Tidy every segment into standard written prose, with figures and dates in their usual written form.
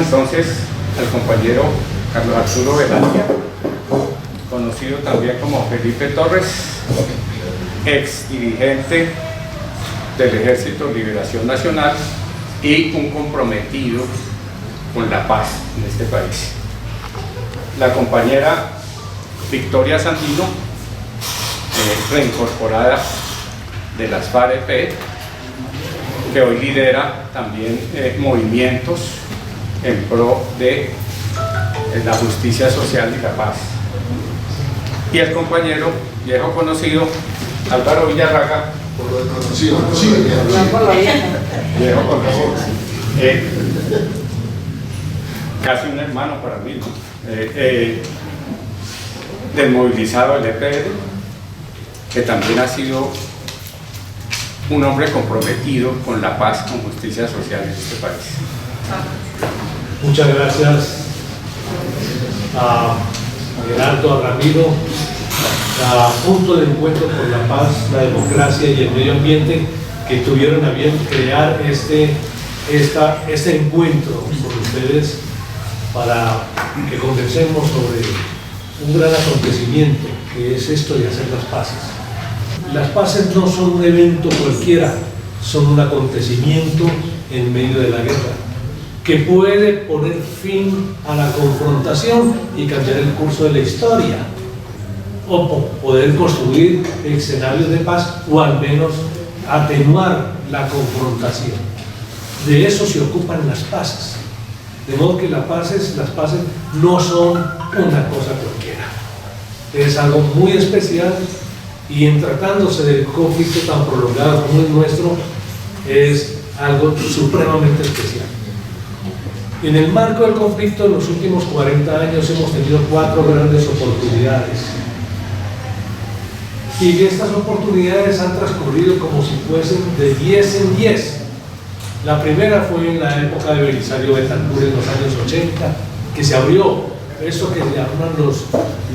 entonces al compañero Carlos Arturo Velandia, conocido también como Felipe Torres, ex dirigente del Ejército de Liberación Nacional y un comprometido con la paz en este país. La compañera Victoria Sandino, reincorporada de las FARC-EP, que hoy lidera también movimientos en pro de la justicia social y la paz. Y el compañero viejo conocido Álvaro Villarraga, por lo desconocido, viejo conocido, casi un hermano para mí, del movilizado del EPR, que también ha sido un hombre comprometido con la paz, con justicia social en este país. Muchas gracias a Gerardo, a Ramiro, a Punto de Encuentro por la Paz, la Democracia y el Medio Ambiente, que tuvieron a bien crear este encuentro con ustedes para que conversemos sobre un gran acontecimiento que es esto de hacer las paces. Las paces no son un evento cualquiera, son un acontecimiento en medio de la guerra que puede poner fin a la confrontación y cambiar el curso de la historia, o poder construir escenarios de paz, o al menos atenuar la confrontación. De eso se ocupan las paces. De modo que las paces no son una cosa cualquiera. Es algo muy especial, y en tratándose del conflicto tan prolongado como el nuestro, es algo supremamente especial. En el marco del conflicto, en los últimos 40 años hemos tenido 4 grandes oportunidades. Y estas oportunidades han transcurrido como si fuesen de 10 en 10. La primera fue en la época de Belisario Betancur en los años 80, que se abrió eso que llaman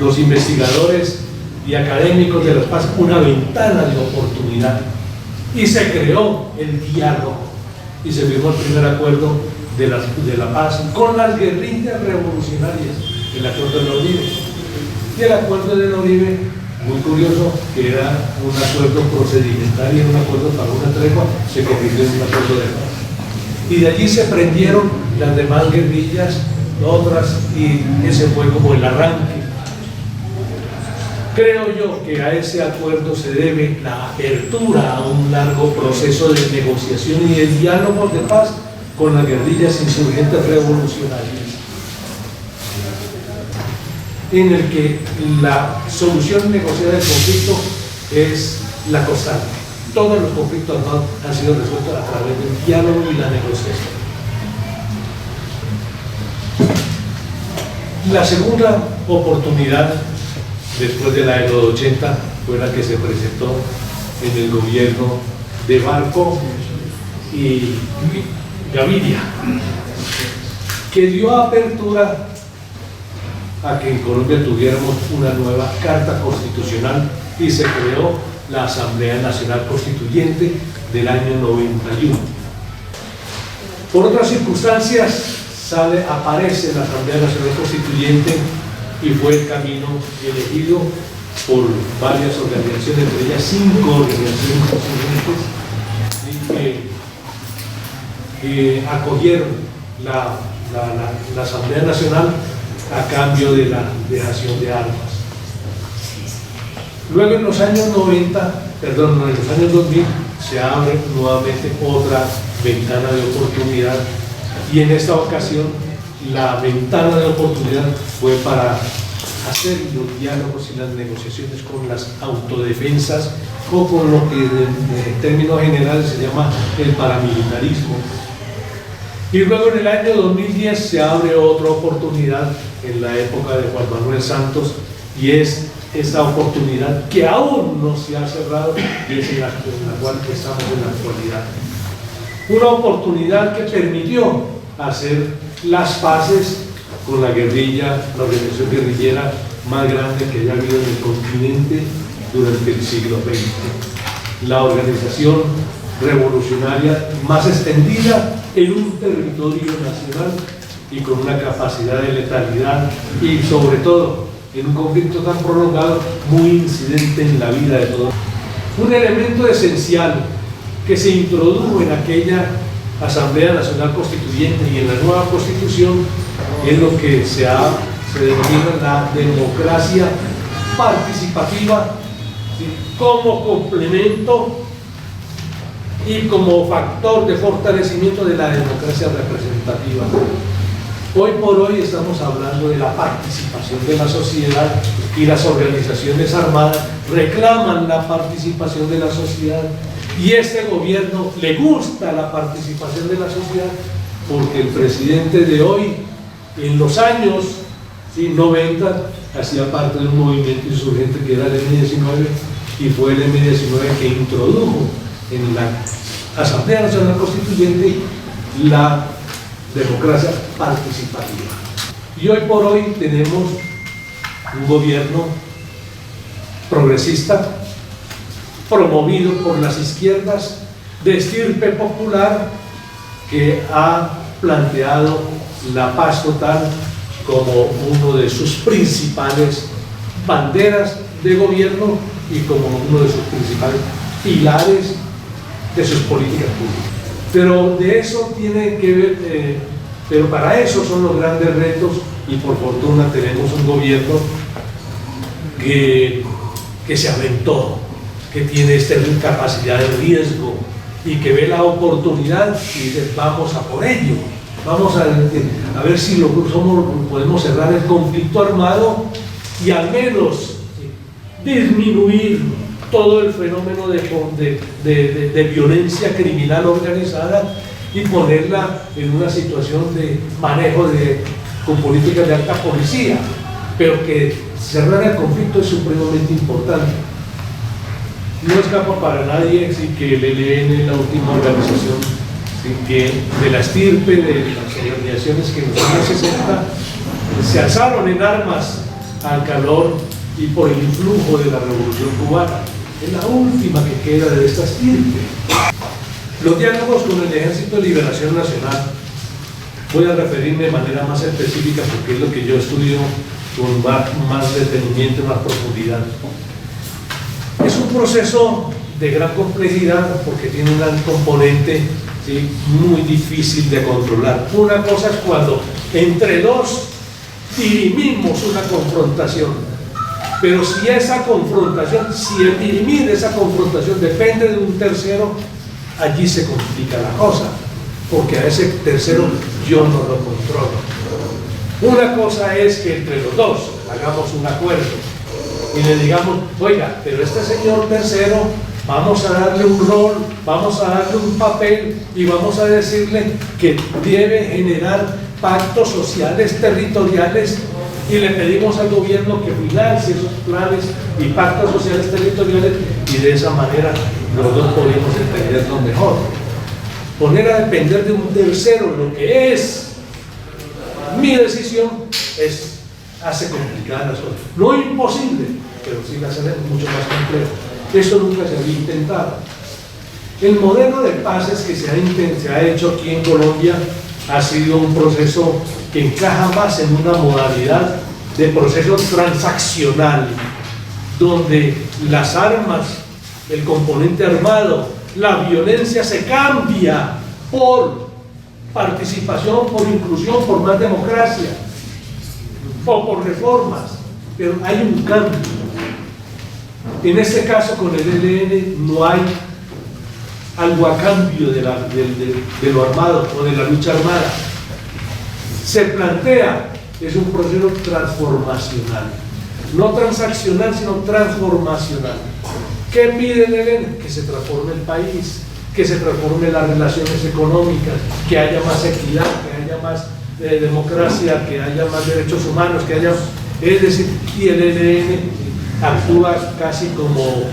los investigadores y académicos de la paz, una ventana de oportunidad. Y se creó el diálogo y se firmó el primer acuerdo de la paz con las guerrillas revolucionarias, el acuerdo de Noribe. Y el acuerdo de Noribe, muy curioso, que era un acuerdo procedimental y un acuerdo para una tregua, se convirtió en un acuerdo de paz. Y de allí se prendieron las demás guerrillas, otras, y ese fue como el arranque. Creo yo que a ese acuerdo se debe la apertura a un largo proceso de negociación y de diálogo de paz con las guerrillas insurgentes revolucionarias, en el que la solución negociada del conflicto es la constante. Todos los conflictos armados han sido resueltos a través del diálogo y la negociación. La segunda oportunidad, después de la de los 80, fue la que se presentó en el gobierno de Barco y Gaviria, que dio apertura a que en Colombia tuviéramos una nueva carta constitucional y se creó la Asamblea Nacional Constituyente del año 91. Por otras circunstancias aparece la Asamblea Nacional Constituyente y fue el camino elegido por varias organizaciones, entre ellas 5 organizaciones constituyentes, que acogieron la Asamblea Nacional a cambio de la dejación de armas. Luego en los años 2000 se abre nuevamente otra ventana de oportunidad, y en esta ocasión la ventana de oportunidad fue para hacer los diálogos y las negociaciones con las autodefensas, o con lo que en términos generales se llama el paramilitarismo. Y luego en el año 2010 se abre otra oportunidad en la época de Juan Manuel Santos, y es esta oportunidad que aún no se ha cerrado y es en la cual estamos en la actualidad. Una oportunidad que permitió hacer las paces con la guerrilla, la organización guerrillera más grande que haya habido en el continente durante el siglo XX. La organización revolucionaria más extendida en un territorio nacional y con una capacidad de letalidad y sobre todo en un conflicto tan prolongado muy incidente en la vida de todos. Un elemento esencial que se introdujo en aquella Asamblea Nacional Constituyente y en la nueva Constitución es lo que se denomina la democracia participativa, ¿sí?, como complemento y como factor de fortalecimiento de la democracia representativa. Hoy por hoy estamos hablando de la participación de la sociedad y las organizaciones armadas reclaman la participación de la sociedad y este gobierno le gusta la participación de la sociedad porque el presidente de hoy en los años 90 hacía parte de un movimiento insurgente que era el M-19 y fue el M-19 que introdujo en la Asamblea Nacional Constituyente la democracia participativa. Y hoy por hoy tenemos un gobierno progresista promovido por las izquierdas de estirpe popular que ha planteado la paz total como uno de sus principales banderas de gobierno y como uno de sus principales pilares de sus políticas públicas. Pero de eso tiene que ver, pero para eso son los grandes retos y por fortuna tenemos un gobierno que se aventó, que tiene esta capacidad de riesgo y que ve la oportunidad y dice vamos a por ello, vamos a ver si podemos cerrar el conflicto armado y al menos disminuir todo el fenómeno de violencia criminal organizada y ponerla en una situación de manejo con políticas de alta policía, pero que cerrar el conflicto es supremamente importante. No escapa para nadie que el ELN, la última organización que de la estirpe de las organizaciones que en los años 60 se alzaron en armas al calor y por el influjo de la Revolución Cubana. Es la última que queda de esta estirpe. Los diálogos con el Ejército de Liberación Nacional, voy a referirme de manera más específica porque es lo que yo estudio con más detenimiento y más profundidad. Es un proceso de gran complejidad porque tiene un gran componente, ¿sí?, muy difícil de controlar. Una cosa es cuando entre dos dirimimos una confrontación. Pero si esa confrontación, si el dirimir esa confrontación depende de un tercero, allí se complica la cosa, porque a ese tercero yo no lo controlo. Una cosa es que entre los dos hagamos un acuerdo y le digamos, oiga, pero este señor tercero, vamos a darle un rol, vamos a darle un papel y vamos a decirle que debe generar pactos sociales territoriales y le pedimos al gobierno que financie esos planes y pactos sociales territoriales y de esa manera los dos podemos entenderlo mejor. Poner a depender de un tercero lo que es mi decisión hace complicada las cosas. No imposible, pero sí la hace mucho más complejo. Eso nunca se había intentado. El modelo de paces que se ha hecho aquí en Colombia ha sido un proceso que encaja más en una modalidad de proceso transaccional, donde las armas, el componente armado, la violencia se cambia por participación, por inclusión, por más democracia o por reformas, pero hay un cambio. En este caso con el ELN no hay algo a cambio de lo armado o de la lucha armada. Se plantea, es un proceso transformacional, no transaccional sino transformacional. ¿Qué pide el ELN? Que se transforme el país, que se transformen las relaciones económicas, que haya más equidad, que haya más democracia, que haya más derechos humanos, es decir, y el ELN actúa casi como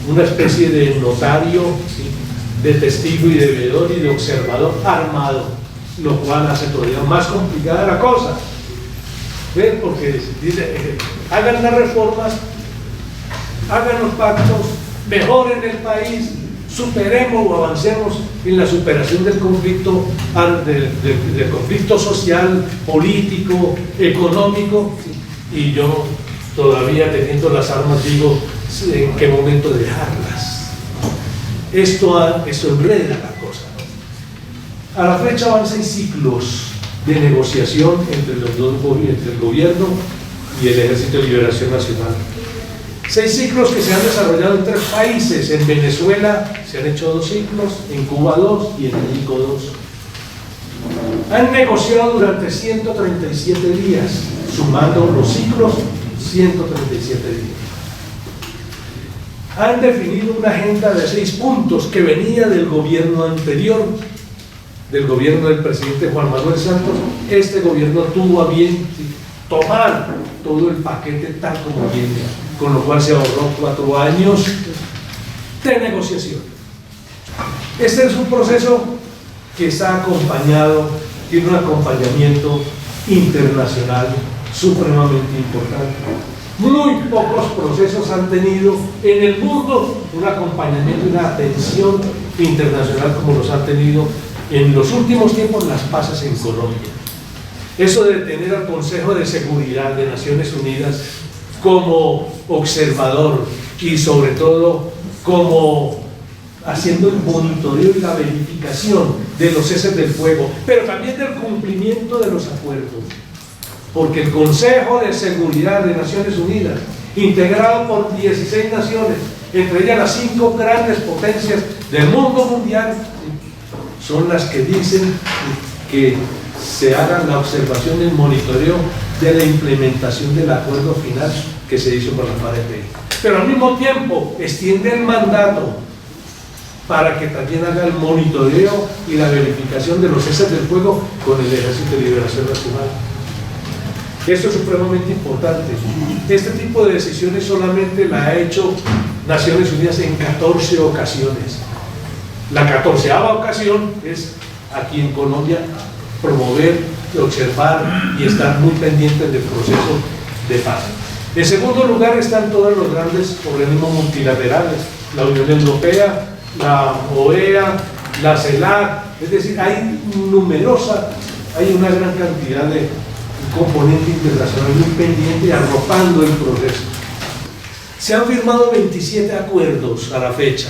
una especie de notario, ¿sí?, de testigo y de veedor y de observador armado, lo cual hace todavía más complicada la cosa. ¿Ven? Porque dice, hagan las reformas, hagan los pactos, mejoren el país, superemos o avancemos en la superación del conflicto, del conflicto social, político, económico, y yo todavía teniendo las armas digo, ¿en qué momento dejarlas? Esto enreda la cosa. A la fecha van 6 ciclos de negociación entre el gobierno y el Ejército de Liberación Nacional. 6 ciclos que se han desarrollado en 3 países. En Venezuela se han hecho 2 ciclos, en Cuba 2 y en México 2. Han negociado durante 137 días, sumando los ciclos, 137 días. Han definido una agenda de 6 puntos que venía del gobierno anterior, del gobierno del presidente Juan Manuel Santos. Este gobierno tuvo a bien tomar todo el paquete tal como viene, con lo cual se ahorró 4 años de negociación. Este es un proceso que está acompañado, tiene un acompañamiento internacional supremamente importante. Muy pocos procesos han tenido en el mundo un acompañamiento y una atención internacional como los han tenido en los últimos tiempos las paces en Colombia. Eso de tener al Consejo de Seguridad de Naciones Unidas como observador y sobre todo como haciendo el monitoreo y la verificación de los ceses del fuego, pero también del cumplimiento de los acuerdos. Porque el Consejo de Seguridad de Naciones Unidas, integrado por 16 naciones, entre ellas las 5 grandes potencias del mundo mundial, son las que dicen que se haga la observación y el monitoreo de la implementación del acuerdo final que se hizo con la FARC. Pero al mismo tiempo extiende el mandato para que también haga el monitoreo y la verificación de los ceses del fuego con el Ejército de Liberación Nacional. Esto es supremamente importante. Este tipo de decisiones solamente la ha hecho Naciones Unidas en 14 ocasiones. La 14ª ocasión es aquí en Colombia promover, observar y estar muy pendientes del proceso de paz. En segundo lugar están todos los grandes organismos multilaterales, la Unión Europea, la OEA, la CELAC, es decir, hay una gran cantidad de componente internacional muy pendiente y arropando el proceso. Se han firmado 27 acuerdos a la fecha,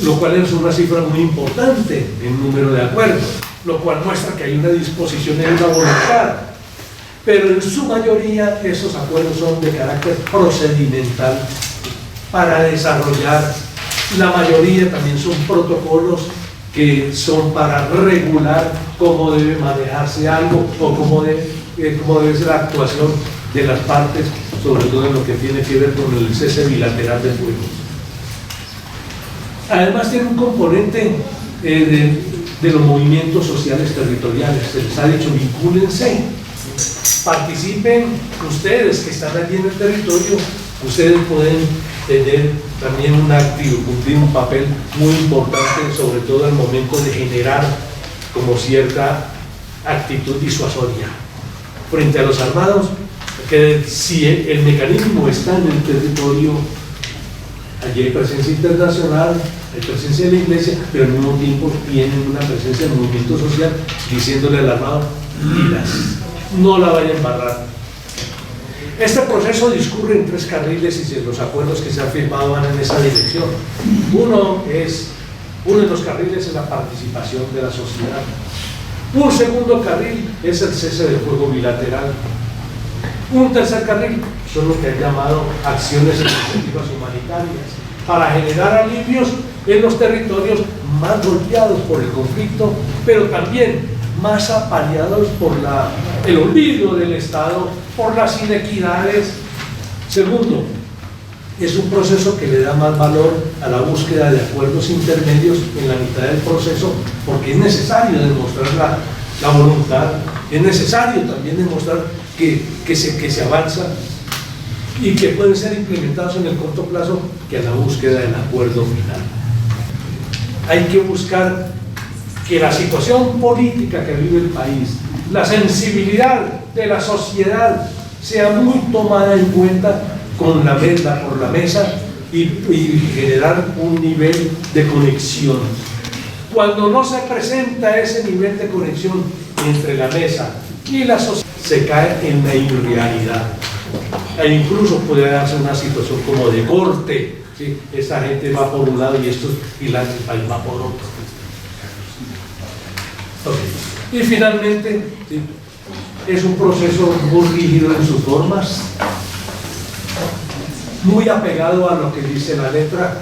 lo cual es una cifra muy importante en número de acuerdos, lo cual muestra que hay una disposición y una voluntad, pero en su mayoría esos acuerdos son de carácter procedimental para desarrollar. La mayoría también son protocolos que son para regular cómo debe manejarse algo o cómo debe ser la actuación de las partes, sobre todo en lo que tiene que ver con el cese bilateral del fuego. Además tiene un componente de los movimientos sociales territoriales. Se les ha dicho, vincúlense, participen ustedes que están allí en el territorio, ustedes pueden tener también cumplir un papel muy importante, sobre todo al momento de generar como cierta actitud disuasoria frente a los armados, que si el mecanismo está en el territorio, allí hay presencia internacional, hay presencia de la iglesia, pero al mismo tiempo tienen una presencia del movimiento social diciéndole al armado, no la vayan a embarrar. Este proceso discurre en 3 carriles y los acuerdos que se han firmado van en esa dirección. Uno de los carriles es la participación de la sociedad. Un segundo carril es el cese del fuego bilateral. Un tercer carril son lo que han llamado acciones e iniciativas humanitarias para generar alivios en los territorios más golpeados por el conflicto, pero también más apaleados por el olvido del Estado, por las inequidades. Segundo, es un proceso que le da más valor a la búsqueda de acuerdos intermedios en la mitad del proceso, porque es necesario demostrar la voluntad, es necesario también demostrar que se avanza y que pueden ser implementados en el corto plazo, que a la búsqueda del acuerdo final. Hay que buscar que la situación política que vive el país, la sensibilidad de la sociedad sea muy tomada en cuenta por la mesa y generar un nivel de conexión. Cuando no se presenta ese nivel de conexión entre la mesa y la sociedad, se cae en la irrealidad. E incluso puede darse una situación como de corte, ¿sí? Esta gente va por un lado y el país va por otro. Okay. Y finalmente, ¿sí? Es un proceso muy rígido en sus formas, muy apegado a lo que dice la letra.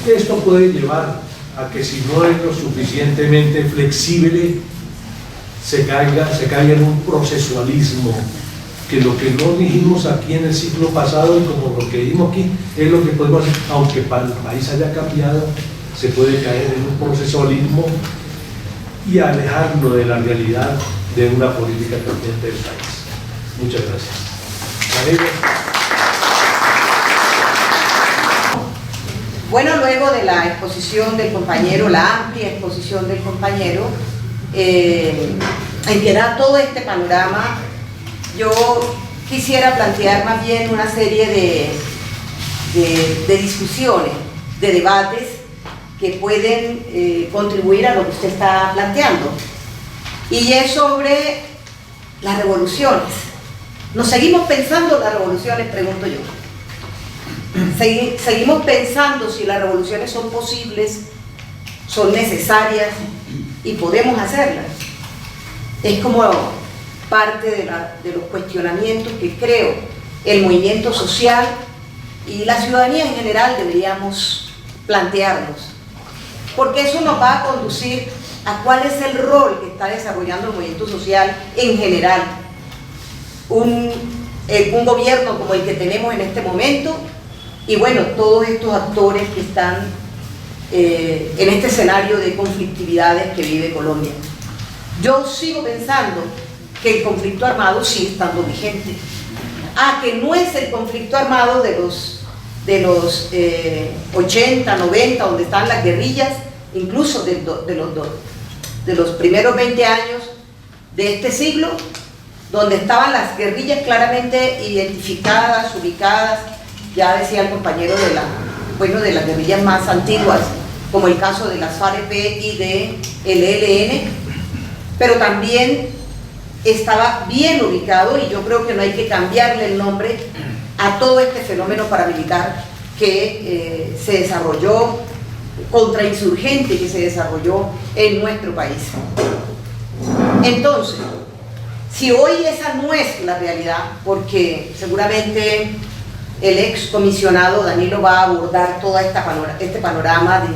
Esto puede llevar a que si no es lo suficientemente flexible, se caiga en un procesualismo, que lo que no dijimos aquí en el ciclo pasado y como lo que dijimos aquí es lo que podemos hacer, aunque para el país haya cambiado, se puede caer en un procesualismo y alejarlo de la realidad de una política cambiante del país. Muchas gracias. Bueno, luego de la exposición del compañero, la amplia exposición del compañero, en que da todo este panorama, yo quisiera plantear más bien una serie de discusiones, de debates que pueden contribuir a lo que usted está planteando. Y es sobre las revoluciones. ¿Nos seguimos pensando las revoluciones? Pregunto yo. Seguimos pensando si las revoluciones son posibles, son necesarias y podemos hacerlas. Es como parte de los cuestionamientos que creo el movimiento social y la ciudadanía en general deberíamos plantearnos, porque eso nos va a conducir a cuál es el rol que está desarrollando el movimiento social en general. Un gobierno como el que tenemos en este momento, y bueno, todos estos actores que están en este escenario de conflictividades que vive Colombia. Yo sigo pensando que el conflicto armado sigue estando vigente. Que no es el conflicto armado de los 80, 90, donde están las guerrillas, incluso de los primeros 20 años de este siglo, donde estaban las guerrillas claramente identificadas, ubicadas. Ya decía el compañero de las guerrillas más antiguas, como el caso de las FARC-EP y de el ELN, pero también estaba bien ubicado, y yo creo que no hay que cambiarle el nombre a todo este fenómeno paramilitar que se desarrolló, contrainsurgente que se desarrolló en nuestro país. Entonces, si hoy esa no es la realidad, porque seguramente el ex comisionado Danilo va a abordar todo este panorama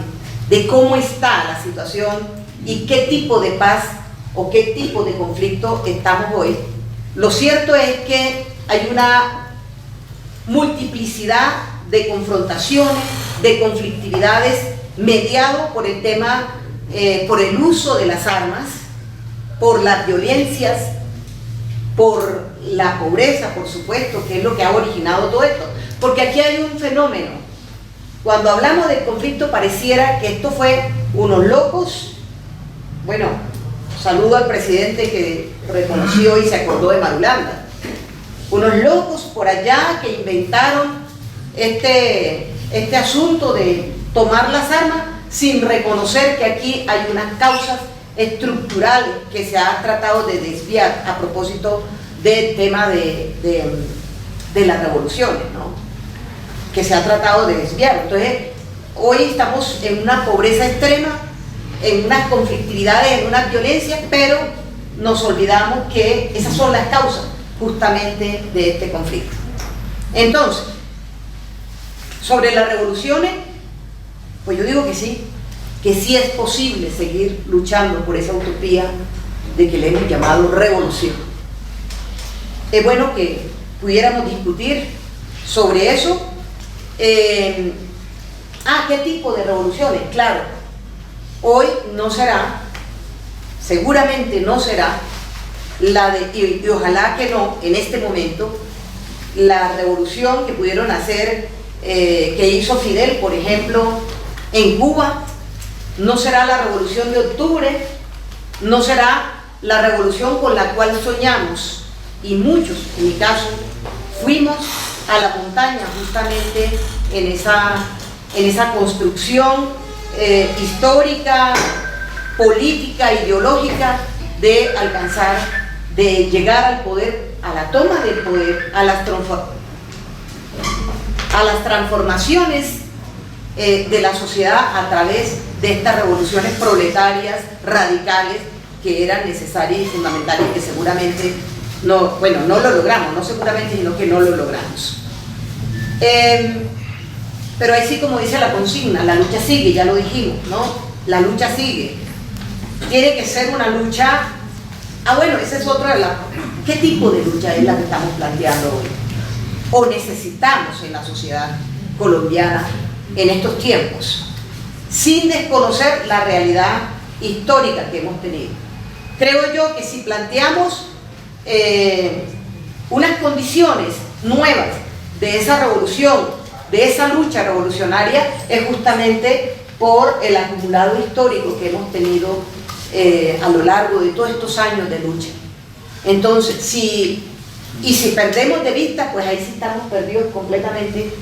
de cómo está la situación y qué tipo de paz o qué tipo de conflicto estamos hoy. Lo cierto es que hay una multiplicidad de confrontaciones, de conflictividades, mediado por el tema, por el uso de las armas, por las violencias, por la pobreza, por supuesto, que es lo que ha originado todo esto. Porque aquí hay un fenómeno. Cuando hablamos del conflicto pareciera que esto fue unos locos. Bueno, saludo al presidente que reconoció y se acordó de Marulanda. Unos locos por allá que inventaron este asunto de tomar las armas sin reconocer que aquí hay unas causas estructurales que se ha tratado de desviar a propósito del tema de las revoluciones, ¿no? Que se ha tratado de desviar. Entonces, hoy estamos en una pobreza extrema, en unas conflictividades, en unas violencias, pero nos olvidamos que esas son las causas justamente de este conflicto. Entonces, sobre las revoluciones, pues yo digo que sí es posible seguir luchando por esa utopía de que le hemos llamado revolución. Es bueno que pudiéramos discutir sobre eso. ¿Qué tipo de revoluciones? Claro, hoy no será, seguramente no será la de, y ojalá que no, en este momento, la revolución que pudieron hacer, que hizo Fidel, por ejemplo, en Cuba. No será la revolución de octubre, no será la revolución con la cual soñamos, y muchos, en mi caso, fuimos a la montaña justamente en esa construcción histórica, política, ideológica de alcanzar, de llegar al poder, a la toma del poder, a las transformaciones de la sociedad a través de estas revoluciones proletarias radicales que eran necesarias y fundamentales y que seguramente no lo logramos, no seguramente, sino que no lo logramos. Pero ahí sí, como dice la consigna, la lucha sigue, ya lo dijimos, ¿no? La lucha sigue. Tiene que ser una lucha. Bueno, esa es otra de las. ¿Qué tipo de lucha es la que estamos planteando hoy? O necesitamos en la sociedad colombiana en estos tiempos, sin desconocer la realidad histórica que hemos tenido. Creo yo que si planteamos unas condiciones nuevas de esa revolución, de esa lucha revolucionaria, es justamente por el acumulado histórico que hemos tenido a lo largo de todos estos años de lucha. Entonces, si perdemos de vista, pues ahí sí estamos perdidos completamente,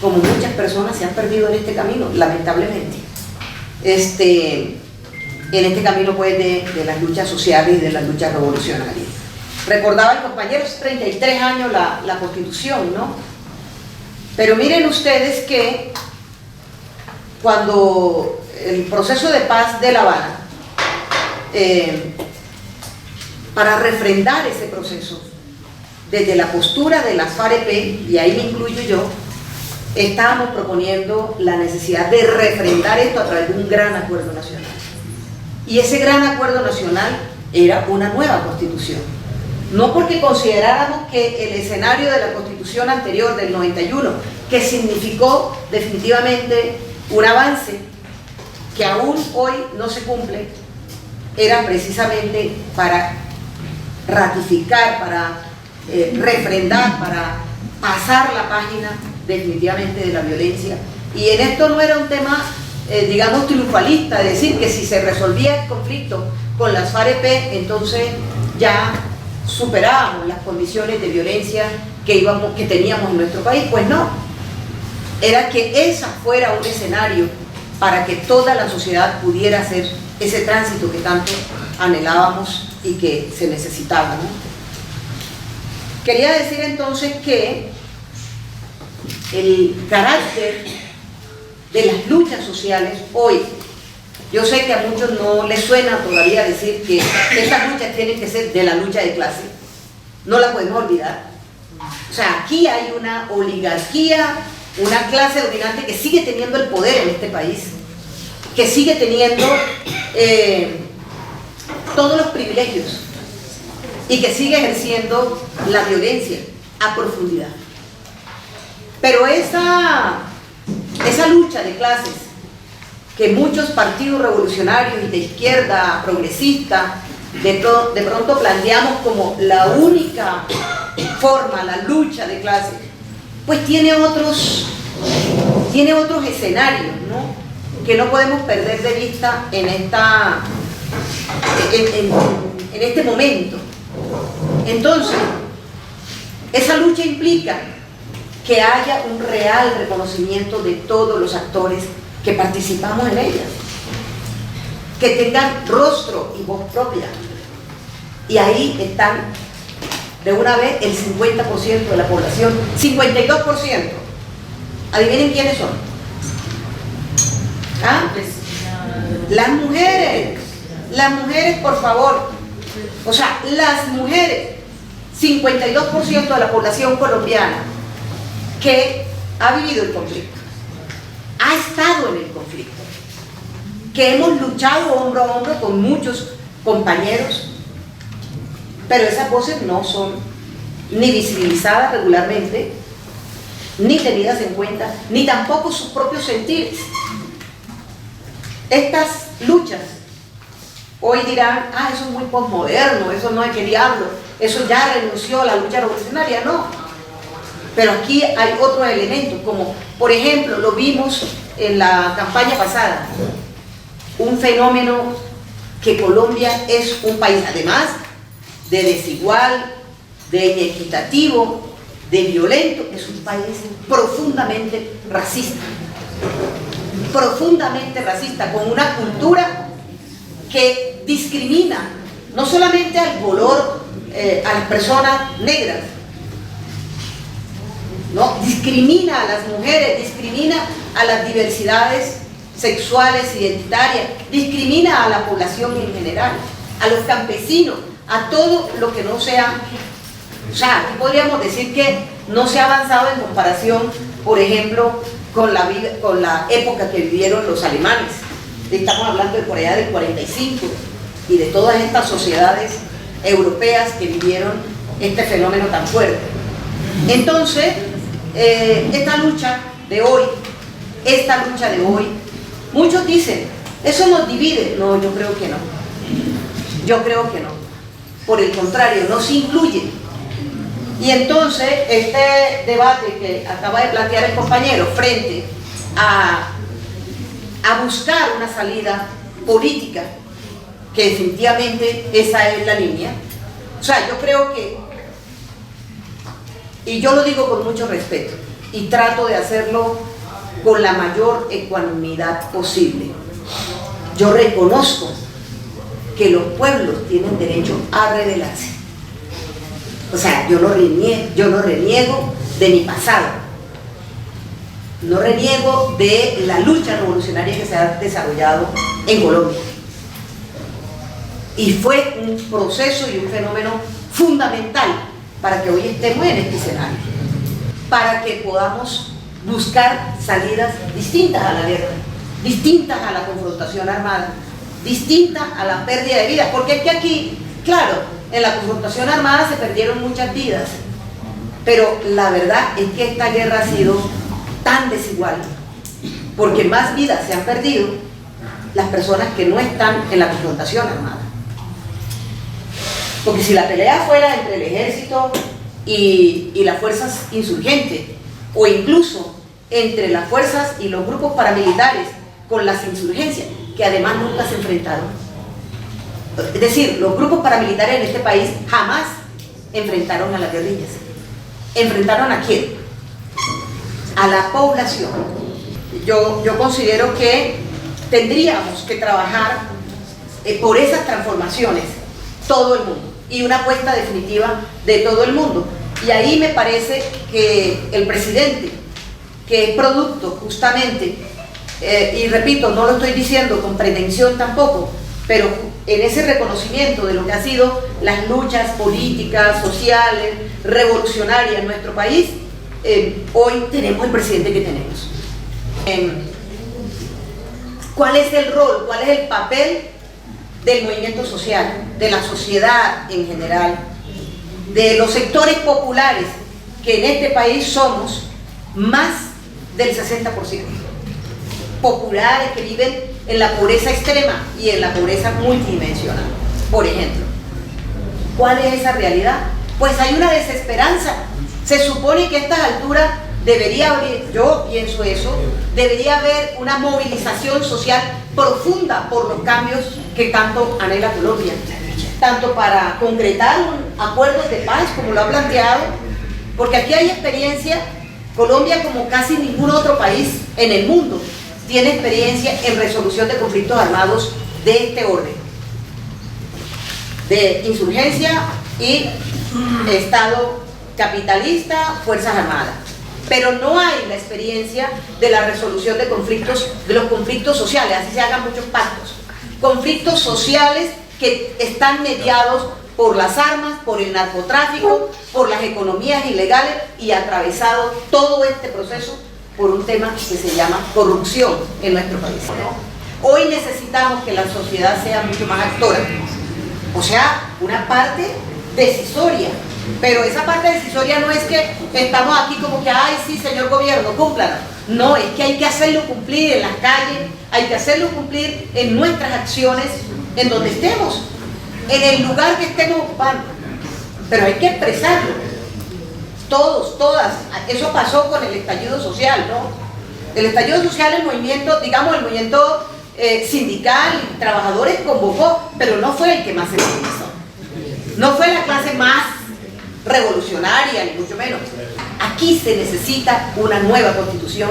como muchas personas se han perdido en este camino, lamentablemente. En este camino pues de las luchas sociales y de las luchas revolucionarias. Recordaba el compañero, es 33 años la Constitución, ¿no? Pero miren ustedes que cuando el proceso de paz de La Habana, para refrendar ese proceso, desde la postura de las FAREP, y ahí me incluyo yo, estábamos proponiendo la necesidad de refrendar esto a través de un gran acuerdo nacional. Y ese gran acuerdo nacional era una nueva constitución. No porque consideráramos que el escenario de la constitución anterior del 91, que significó definitivamente un avance que aún hoy no se cumple, era precisamente para ratificar, para refrendar, para pasar la página definitivamente de la violencia. Y en esto no era un tema, digamos, triunfalista, de decir que si se resolvía el conflicto con las FAREP, entonces ya superábamos las condiciones de violencia que teníamos en nuestro país. Pues no, era que esa fuera un escenario para que toda la sociedad pudiera hacer ese tránsito que tanto anhelábamos y que se necesitaba, ¿no? Quería decir entonces que el carácter de las luchas sociales hoy, yo sé que a muchos no les suena todavía decir que estas luchas tienen que ser de la lucha de clase, no la podemos olvidar. O sea, aquí hay una oligarquía, una clase dominante que sigue teniendo el poder en este país, que sigue teniendo todos los privilegios y que sigue ejerciendo la violencia a profundidad. Pero esa lucha de clases que muchos partidos revolucionarios y de izquierda progresista de pronto planteamos como la única forma, la lucha de clases, pues tiene otros escenarios, ¿no?, que no podemos perder de vista en este momento. Entonces, esa lucha implica que haya un real reconocimiento de todos los actores que participamos en ella, que tengan rostro y voz propia. Y ahí están de una vez el 50% de la población, 52%. Adivinen quiénes son. ¿Ah? Las mujeres, por favor. O sea, las mujeres, 52% de la población colombiana que ha vivido el conflicto, ha estado en el conflicto, que hemos luchado hombro a hombro con muchos compañeros, pero esas voces no son ni visibilizadas regularmente, ni tenidas en cuenta, ni tampoco sus propios sentires. Estas luchas hoy dirán, eso es muy posmoderno, eso no hay que diablo, eso ya renunció a la lucha revolucionaria. No, pero aquí hay otros elementos, como por ejemplo lo vimos en la campaña pasada, un fenómeno que Colombia es un país, además de desigual, de inequitativo, de violento, es un país profundamente racista, con una cultura que discrimina no solamente al color, a las personas negras, ¿no? Discrimina a las mujeres, discrimina a las diversidades sexuales, identitarias, discrimina a la población en general, a los campesinos, a todo lo que no sea. O sea, aquí podríamos decir que no se ha avanzado en comparación, por ejemplo, con la época que vivieron los alemanes. Estamos hablando de por allá del 45 y de todas estas sociedades europeas que vivieron este fenómeno tan fuerte. Entonces, esta lucha de hoy, muchos dicen, eso nos divide. No, yo creo que no. Yo creo que no. Por el contrario, nos incluye. Y entonces, este debate que acaba de plantear el compañero frente a buscar una salida política, que definitivamente esa es la línea. O sea, yo creo que, y yo lo digo con mucho respeto, y trato de hacerlo con la mayor ecuanimidad posible. Yo reconozco que los pueblos tienen derecho a rebelarse. O sea, yo no reniego de mi pasado, no reniego de la lucha revolucionaria que se ha desarrollado en Colombia. Y fue un proceso y un fenómeno fundamental para que hoy estemos en este escenario, para que podamos buscar salidas distintas a la guerra, distintas a la confrontación armada, distintas a la pérdida de vidas, porque es que aquí, claro, en la confrontación armada se perdieron muchas vidas, pero la verdad es que esta guerra ha sido tan desigual, porque más vidas se han perdido las personas que no están en la confrontación armada. Porque si la pelea fuera entre el ejército y las fuerzas insurgentes, o incluso entre las fuerzas y los grupos paramilitares con las insurgencias, que además nunca se enfrentaron. Es decir, los grupos paramilitares en este país jamás enfrentaron a las guerrillas. ¿Enfrentaron a quién? A la población. Yo considero que tendríamos que trabajar por esas transformaciones todo el mundo, y una apuesta definitiva de todo el mundo. Y ahí me parece que el presidente, que es producto justamente, y repito, no lo estoy diciendo con pretensión tampoco, pero en ese reconocimiento de lo que han sido las luchas políticas, sociales, revolucionarias en nuestro país, hoy tenemos el presidente que tenemos. ¿Cuál es el rol, cuál es el papel del movimiento social, de la sociedad en general, de los sectores populares, que en este país somos más del 60%? Populares que viven en la pobreza extrema y en la pobreza multidimensional, por ejemplo. ¿Cuál es esa realidad? Pues hay una desesperanza. Se supone que a estas alturas debería haber, yo pienso eso, debería haber una movilización social profunda por los cambios que tanto anhela Colombia, tanto para concretar un acuerdo de paz como lo ha planteado, porque aquí hay experiencia. Colombia, como casi ningún otro país en el mundo, tiene experiencia en resolución de conflictos armados de este orden, de insurgencia y Estado capitalista, Fuerzas Armadas. Pero no hay la experiencia de la resolución de conflictos, de los conflictos sociales, así se hagan muchos pactos. Conflictos sociales que están mediados por las armas, por el narcotráfico, por las economías ilegales, y atravesado todo este proceso por un tema que se llama corrupción en nuestro país, ¿no? Hoy necesitamos que la sociedad sea mucho más actora, o sea, una parte decisoria, pero esa parte decisoria no es que estamos aquí como que, ay, sí, señor gobierno, cúmplala. No, es que hay que hacerlo cumplir en las calles, hay que hacerlo cumplir en nuestras acciones, en donde estemos, en el lugar que estemos ocupando, pero hay que expresarlo. Todos, todas, eso pasó con el estallido social, ¿no? El estallido social, el movimiento, digamos, el movimiento sindical y trabajadores convocó, pero no fue el que más se movilizó. No fue la clase más revolucionaria, ni mucho menos. Aquí se necesita una nueva constitución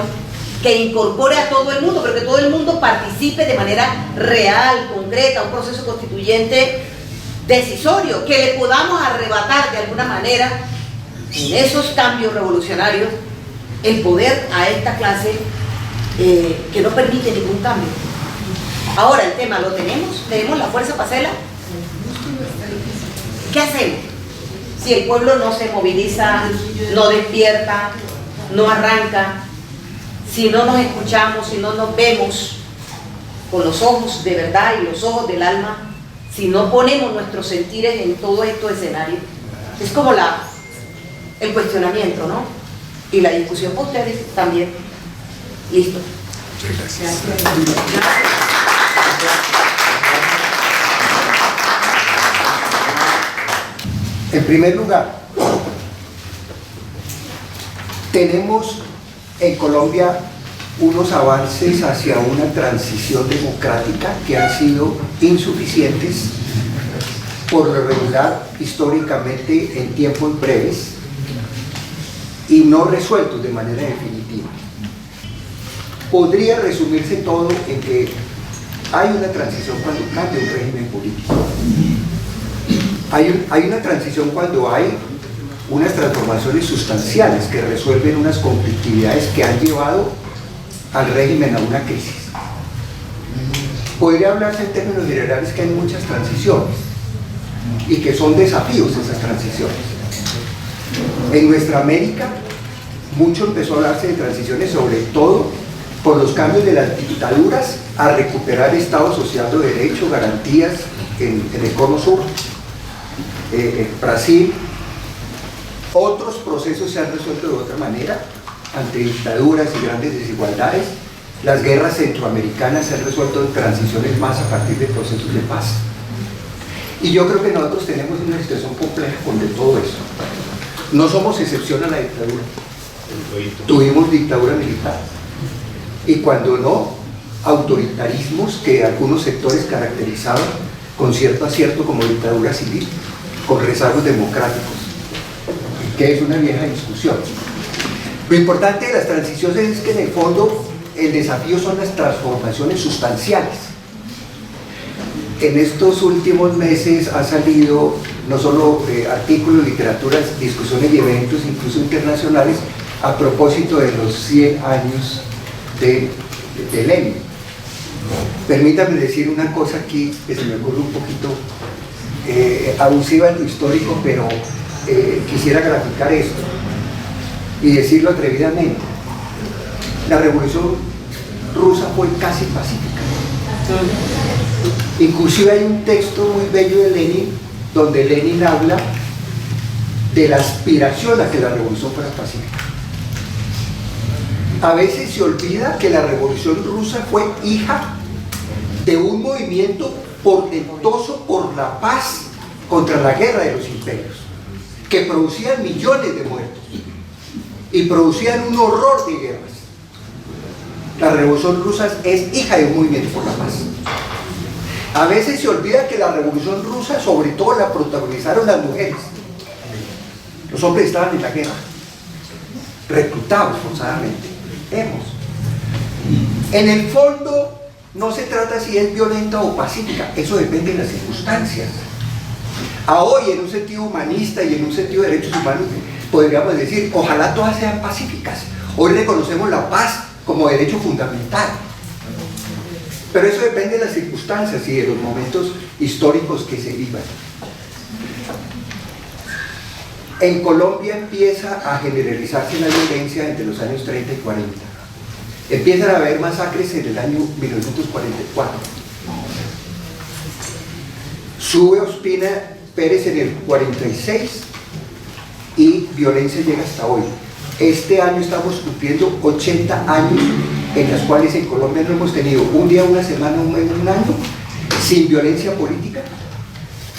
que incorpore a todo el mundo, pero que todo el mundo participe de manera real, concreta, un proceso constituyente decisorio, que le podamos arrebatar de alguna manera, en esos cambios revolucionarios, el poder a esta clase que no permite ningún cambio. Ahora el tema lo tenemos la fuerza para hacerla. ¿Qué hacemos? Si el pueblo no se moviliza, no despierta, no arranca, si no nos escuchamos, si no nos vemos con los ojos de verdad y los ojos del alma, si no ponemos nuestros sentires en todo estos escenarios, es como el cuestionamiento, ¿no? Y la discusión con ustedes también. Listo. Gracias. En primer lugar, tenemos en Colombia unos avances hacia una transición democrática que han sido insuficientes, por lo regular históricamente en tiempos breves y no resueltos de manera definitiva. Podría resumirse todo en que hay una transición cuando cambia un régimen político. Hay una transición cuando hay unas transformaciones sustanciales que resuelven unas conflictividades que han llevado al régimen a una crisis. Podría hablarse en términos generales que hay muchas transiciones y que son desafíos esas transiciones. En nuestra América, mucho empezó a hablarse de transiciones, sobre todo por los cambios de las dictaduras a recuperar Estado social de derecho, garantías en el Cono Sur, Brasil. Otros procesos se han resuelto de otra manera, ante dictaduras y grandes desigualdades. Las guerras centroamericanas se han resuelto en transiciones más a partir de procesos de paz. Y yo creo que nosotros tenemos una situación compleja con de todo eso. No somos excepción a la dictadura. Tuvimos dictadura militar. Y cuando no, autoritarismos que algunos sectores caracterizaban con cierto acierto como dictadura civil, con rezagos democráticos, que es una vieja discusión. Lo importante de las transiciones es que en el fondo el desafío son las transformaciones sustanciales. En estos últimos meses ha salido no solo artículos, literaturas, discusiones y eventos incluso internacionales a propósito de los 100 años de Lenin. Permítame decir una cosa aquí que se me ocurre un poquito abusiva en lo histórico, pero quisiera graficar esto y decirlo atrevidamente. La revolución rusa fue casi pacífica. Inclusive hay un texto muy bello de Lenin donde Lenin habla de la aspiración a que la revolución fuera pacífica. A veces se olvida que la revolución rusa fue hija de un movimiento portentoso por la paz contra la guerra de los imperios, que producían millones de muertos y producían un horror de guerras. La revolución rusa es hija de un movimiento por la paz. A veces se olvida que la revolución rusa sobre todo la protagonizaron las mujeres. Los hombres estaban en la guerra, reclutados forzadamente. En el fondo no se trata si es violenta o pacífica, eso depende de las circunstancias. A hoy, en un sentido humanista y en un sentido de derechos humanos, podríamos decir, ojalá todas sean pacíficas. Hoy reconocemos la paz como derecho fundamental, pero eso depende de las circunstancias y de los momentos históricos que se vivan. En Colombia empieza a generalizarse la violencia entre los años 30 y 40. Empiezan a haber masacres en el año 1944. Sube Ospina Pérez en el 46 y violencia llega hasta hoy. Este año estamos cumpliendo 80 años en los cuales en Colombia no hemos tenido un día, una semana, un mes, un año sin violencia política,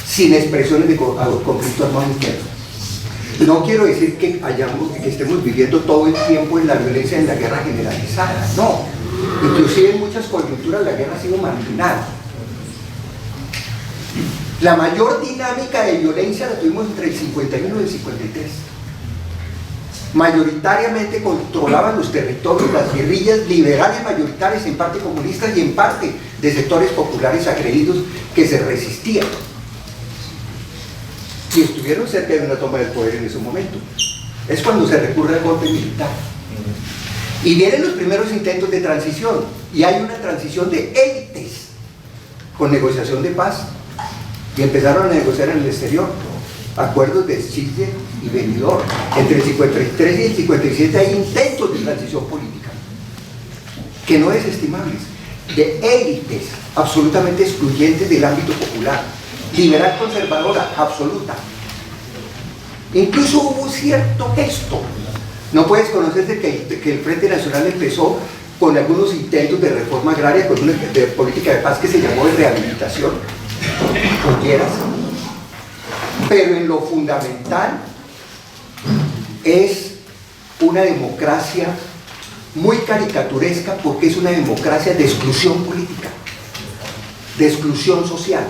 sin expresiones de conflicto armado interno. No quiero decir que estemos viviendo todo el tiempo en la violencia, en la guerra generalizada, no. Inclusive en muchas coyunturas la guerra ha sido marginal. La mayor dinámica de violencia la tuvimos entre el 51 y el 53. Mayoritariamente controlaban los territorios las guerrillas liberales mayoritarias, en parte comunistas y en parte de sectores populares agredidos que se resistían y estuvieron cerca de una toma del poder en ese momento. Es cuando se recurre al golpe militar y vienen los primeros intentos de transición, y hay una transición de élites con negociación de paz, y empezaron a negociar en el exterior acuerdos de Schiller y Benidorm. Entre el 53 y el 57 hay intentos de transición política que no desestimables, de élites absolutamente excluyentes del ámbito popular, liberal conservadora absoluta. Incluso hubo cierto gesto. No puedes conocerse que el Frente Nacional empezó con algunos intentos de reforma agraria, con una de política de paz que se llamó de rehabilitación, Olleras, pero en lo fundamental es una democracia muy caricaturesca, porque es una democracia de exclusión política, de exclusión social.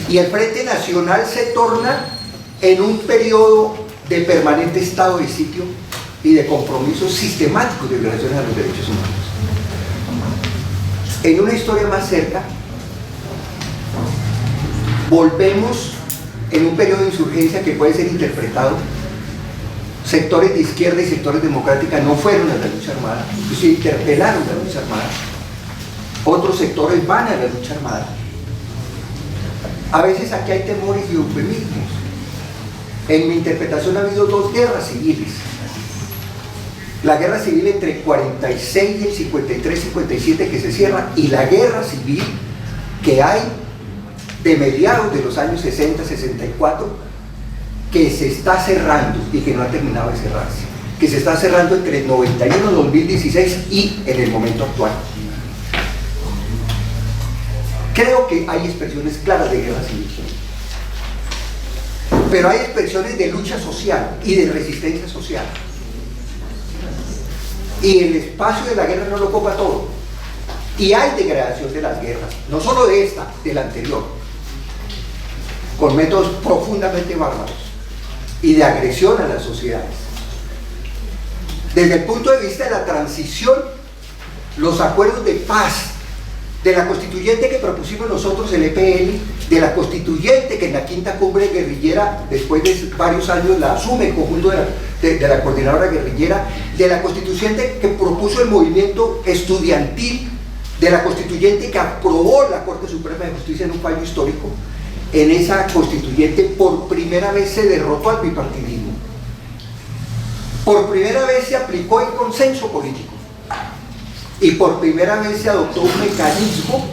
Y el Frente Nacional se torna en un periodo de permanente estado de sitio y de compromisos sistemáticos de violaciones a los derechos humanos. En una historia más cerca, volvemos en un periodo de insurgencia que puede ser interpretado. Sectores de izquierda y sectores democráticos no fueron a la lucha armada, inclusive interpelaron la lucha armada. Otros sectores van a la lucha armada. A veces aquí hay temores y eufemismos. En mi interpretación ha habido dos guerras civiles. La guerra civil entre el 46 y el 53-57 que se cierra, y la guerra civil que hay de mediados de los años 60-64 que se está cerrando y que no ha terminado de cerrarse, que se está cerrando entre el 91 y 2016 y en el momento actual. Creo que hay expresiones claras de guerra civil, pero hay expresiones de lucha social y de resistencia social, y el espacio de la guerra no lo ocupa todo, y hay degradación de las guerras, no solo de esta, de la anterior, con métodos profundamente bárbaros y de agresión a las sociedades. Desde el punto de vista de la transición, los acuerdos de paz, de la constituyente que propusimos nosotros, el EPL, de la constituyente que en la quinta cumbre guerrillera, después de varios años, la asume el conjunto de la coordinadora guerrillera, de la constituyente que propuso el movimiento estudiantil, de la constituyente que aprobó la Corte Suprema de Justicia en un fallo histórico. En esa constituyente por primera vez se derrotó al bipartidismo, por primera vez se aplicó el consenso político y por primera vez se adoptó un mecanismo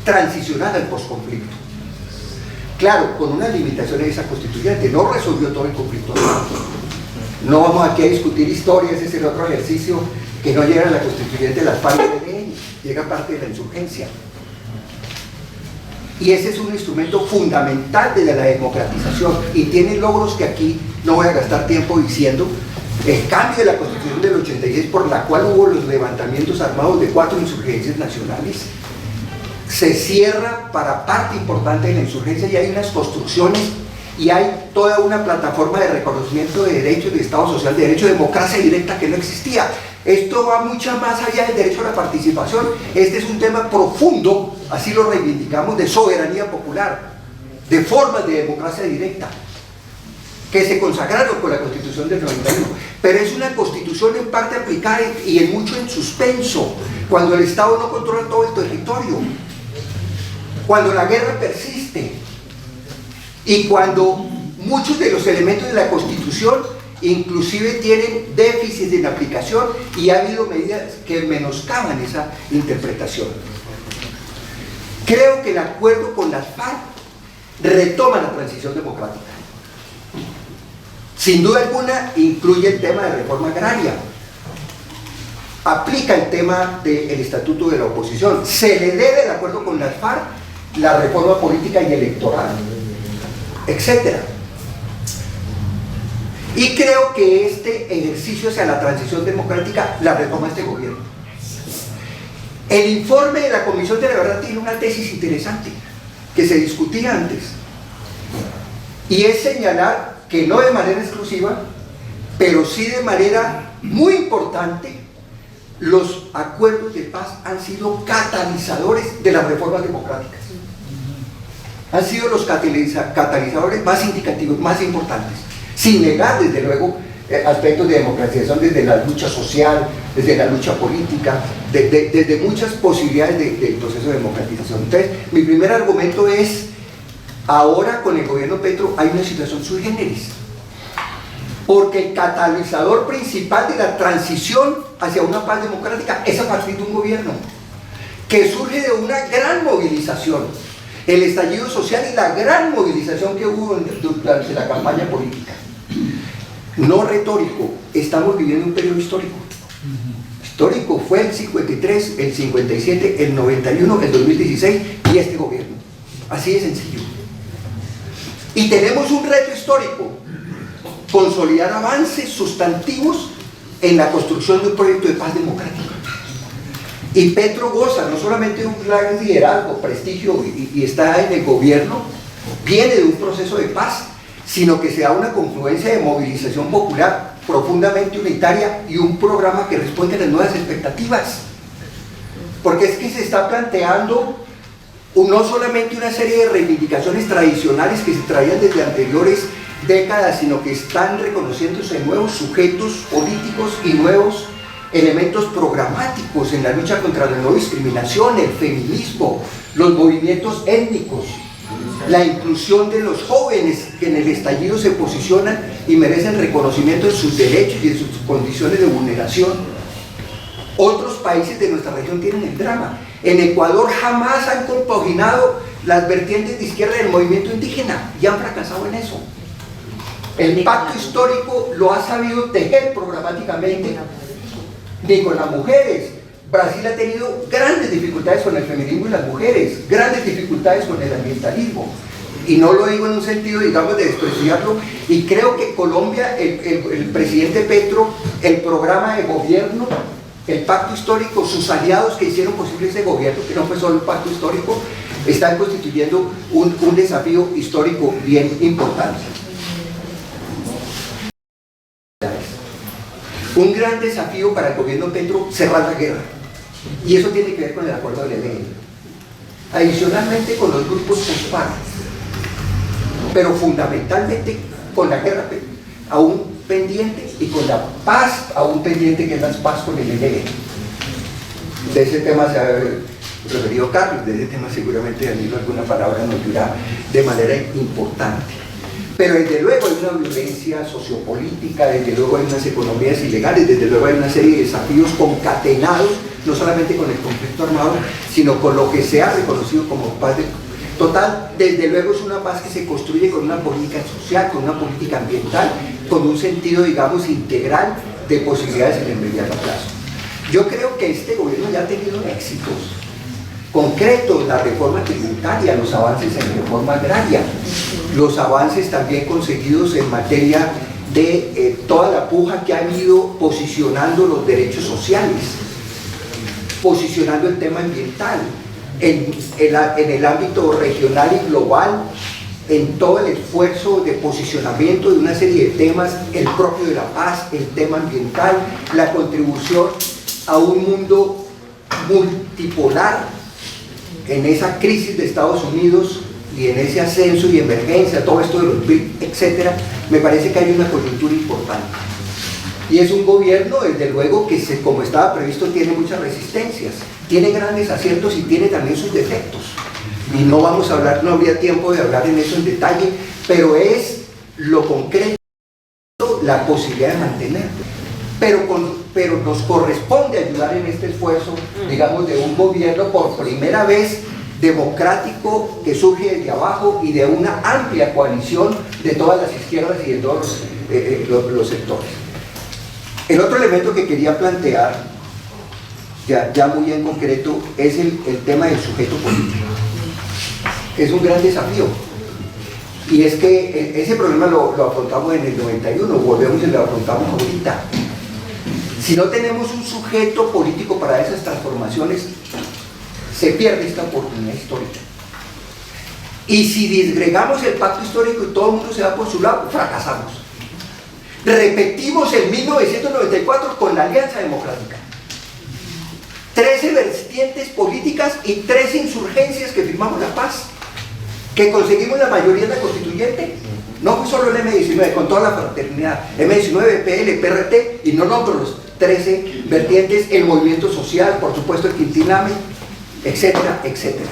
transicional al posconflicto. Claro, con unas limitaciones de esa constituyente, no resolvió todo el conflicto. No vamos aquí a discutir historias, ese es el otro ejercicio, que no llega a la constituyente de las FARC y del ELN, llega parte de la insurgencia. Y ese es un instrumento fundamental de la democratización y tiene logros que aquí no voy a gastar tiempo diciendo. El cambio de la Constitución del 86, por la cual hubo los levantamientos armados de 4 insurgencias nacionales, se cierra para parte importante de la insurgencia, y hay unas construcciones y hay toda una plataforma de reconocimiento de derechos, de Estado social, de derecho, de democracia directa que no existía. Esto va mucho más allá del derecho a la participación. Este es un tema profundo, así lo reivindicamos, de soberanía popular, de formas de democracia directa, que se consagraron con la Constitución del 91, pero es una Constitución en parte aplicada y en mucho en suspenso, cuando el Estado no controla todo el territorio, cuando la guerra persiste y cuando muchos de los elementos de la Constitución inclusive tienen déficits en aplicación, y ha habido medidas que menoscaban esa interpretación. Creo que el acuerdo con las FARC retoma la transición democrática. Sin duda alguna incluye el tema de reforma agraria, aplica el tema del estatuto de la oposición, se le debe el acuerdo con las FARC la reforma política y electoral, etc. Y creo que este ejercicio hacia la transición democrática la retoma este gobierno. El informe de la Comisión de la Verdad tiene una tesis interesante. que se discutía antes, y es señalar que no de manera exclusiva, pero sí de manera muy importante, los acuerdos de paz han sido catalizadores de las reformas democráticas. Han sido los catalizadores más indicativos, más importantes, sin negar desde luego aspectos de democratización desde la lucha social, desde la lucha política, desde muchas posibilidades del proceso de democratización. Entonces, mi primer argumento es, ahora con el gobierno Petro hay una situación sui generis, porque el catalizador principal de la transición hacia una paz democrática es a partir de un gobierno que surge de una gran movilización, el estallido social y la gran movilización que hubo durante la campaña política. No retórico, estamos viviendo un periodo histórico. Histórico fue el 53, el 57, el 91, el 2016 y este gobierno. Así de sencillo. Y tenemos un reto histórico: consolidar avances sustantivos en la construcción de un proyecto de paz democrática. Y Petro goza no solamente de un gran liderazgo, prestigio y está en el gobierno, viene de un proceso de paz, sino que se da una confluencia de movilización popular profundamente unitaria y un programa que responde a las nuevas expectativas. Porque es que se está planteando no solamente una serie de reivindicaciones tradicionales que se traían desde anteriores décadas, sino que están reconociéndose nuevos sujetos políticos y nuevos elementos programáticos en la lucha contra la no discriminación, el feminismo, los movimientos étnicos, la inclusión de los jóvenes que en el estallido se posicionan y merecen reconocimiento en sus derechos y en sus condiciones de vulneración. Otros países de nuestra región tienen el drama. En Ecuador jamás han compaginado las vertientes de izquierda del movimiento indígena y han fracasado en eso. El pacto histórico lo ha sabido tejer programáticamente, ni con las mujeres. Brasil ha tenido grandes dificultades con el feminismo y las mujeres, grandes dificultades con el ambientalismo. Y no lo digo en un sentido, digamos, de despreciarlo. Y creo que Colombia, el presidente Petro, el programa de gobierno, el pacto histórico, sus aliados que hicieron posible ese gobierno, que no fue solo un pacto histórico, están constituyendo un desafío histórico bien importante. Un gran desafío para el gobierno Petro: cerrar la guerra, y eso tiene que ver con el acuerdo del ELN, adicionalmente con los grupos post-paz, pero fundamentalmente con la guerra aún pendiente y con la paz aún pendiente, que es la paz con el ELN. De ese tema se ha referido Carlos, de ese tema seguramente Danilo alguna palabra nos dirá de manera importante. Pero desde luego hay una violencia sociopolítica, desde luego hay unas economías ilegales, desde luego hay una serie de desafíos concatenados, no solamente con el conflicto armado, sino con lo que se ha reconocido como paz total. Desde luego es una paz que se construye con una política social, con una política ambiental, con un sentido, digamos, integral de posibilidades en el mediano plazo. Yo creo que este gobierno ya ha tenido éxitos concretos: la reforma tributaria, los avances en reforma agraria, los avances también conseguidos en materia de toda la puja que han ido posicionando los derechos sociales, posicionando el tema ambiental en el ámbito regional y global, en todo el esfuerzo de posicionamiento de una serie de temas, el propio de la paz, el tema ambiental, la contribución a un mundo multipolar en esa crisis de Estados Unidos y en ese ascenso y emergencia, todo esto de los BRIC, etcétera. Me parece que hay una coyuntura importante. Y es un gobierno, desde luego, que como estaba previsto, tiene muchas resistencias, tiene grandes aciertos y tiene también sus defectos. Y no vamos a hablar, no habría tiempo de hablar en eso en detalle, pero es lo concreto, la posibilidad de mantenerlo. Pero nos corresponde ayudar en este esfuerzo, digamos, de un gobierno por primera vez democrático, que surge desde abajo y de una amplia coalición de todas las izquierdas y de todos los sectores. El otro elemento que quería plantear, ya muy en concreto, es el tema del sujeto político. Es un gran desafío. Y es que ese problema lo afrontamos en el 91, volvemos y lo afrontamos ahorita. Si no tenemos un sujeto político para esas transformaciones, se pierde esta oportunidad histórica. Y si disgregamos el pacto histórico y todo el mundo se va por su lado, fracasamos. Repetimos en 1994 con la Alianza Democrática. 13 vertientes políticas y 3 insurgencias que firmamos la paz, que conseguimos la mayoría de la constituyente. No fue solo el M19, con toda la fraternidad, M19, PL, PRT, y no nombro los 13 vertientes, el movimiento social, por supuesto el Quintiname, etcétera, etcétera.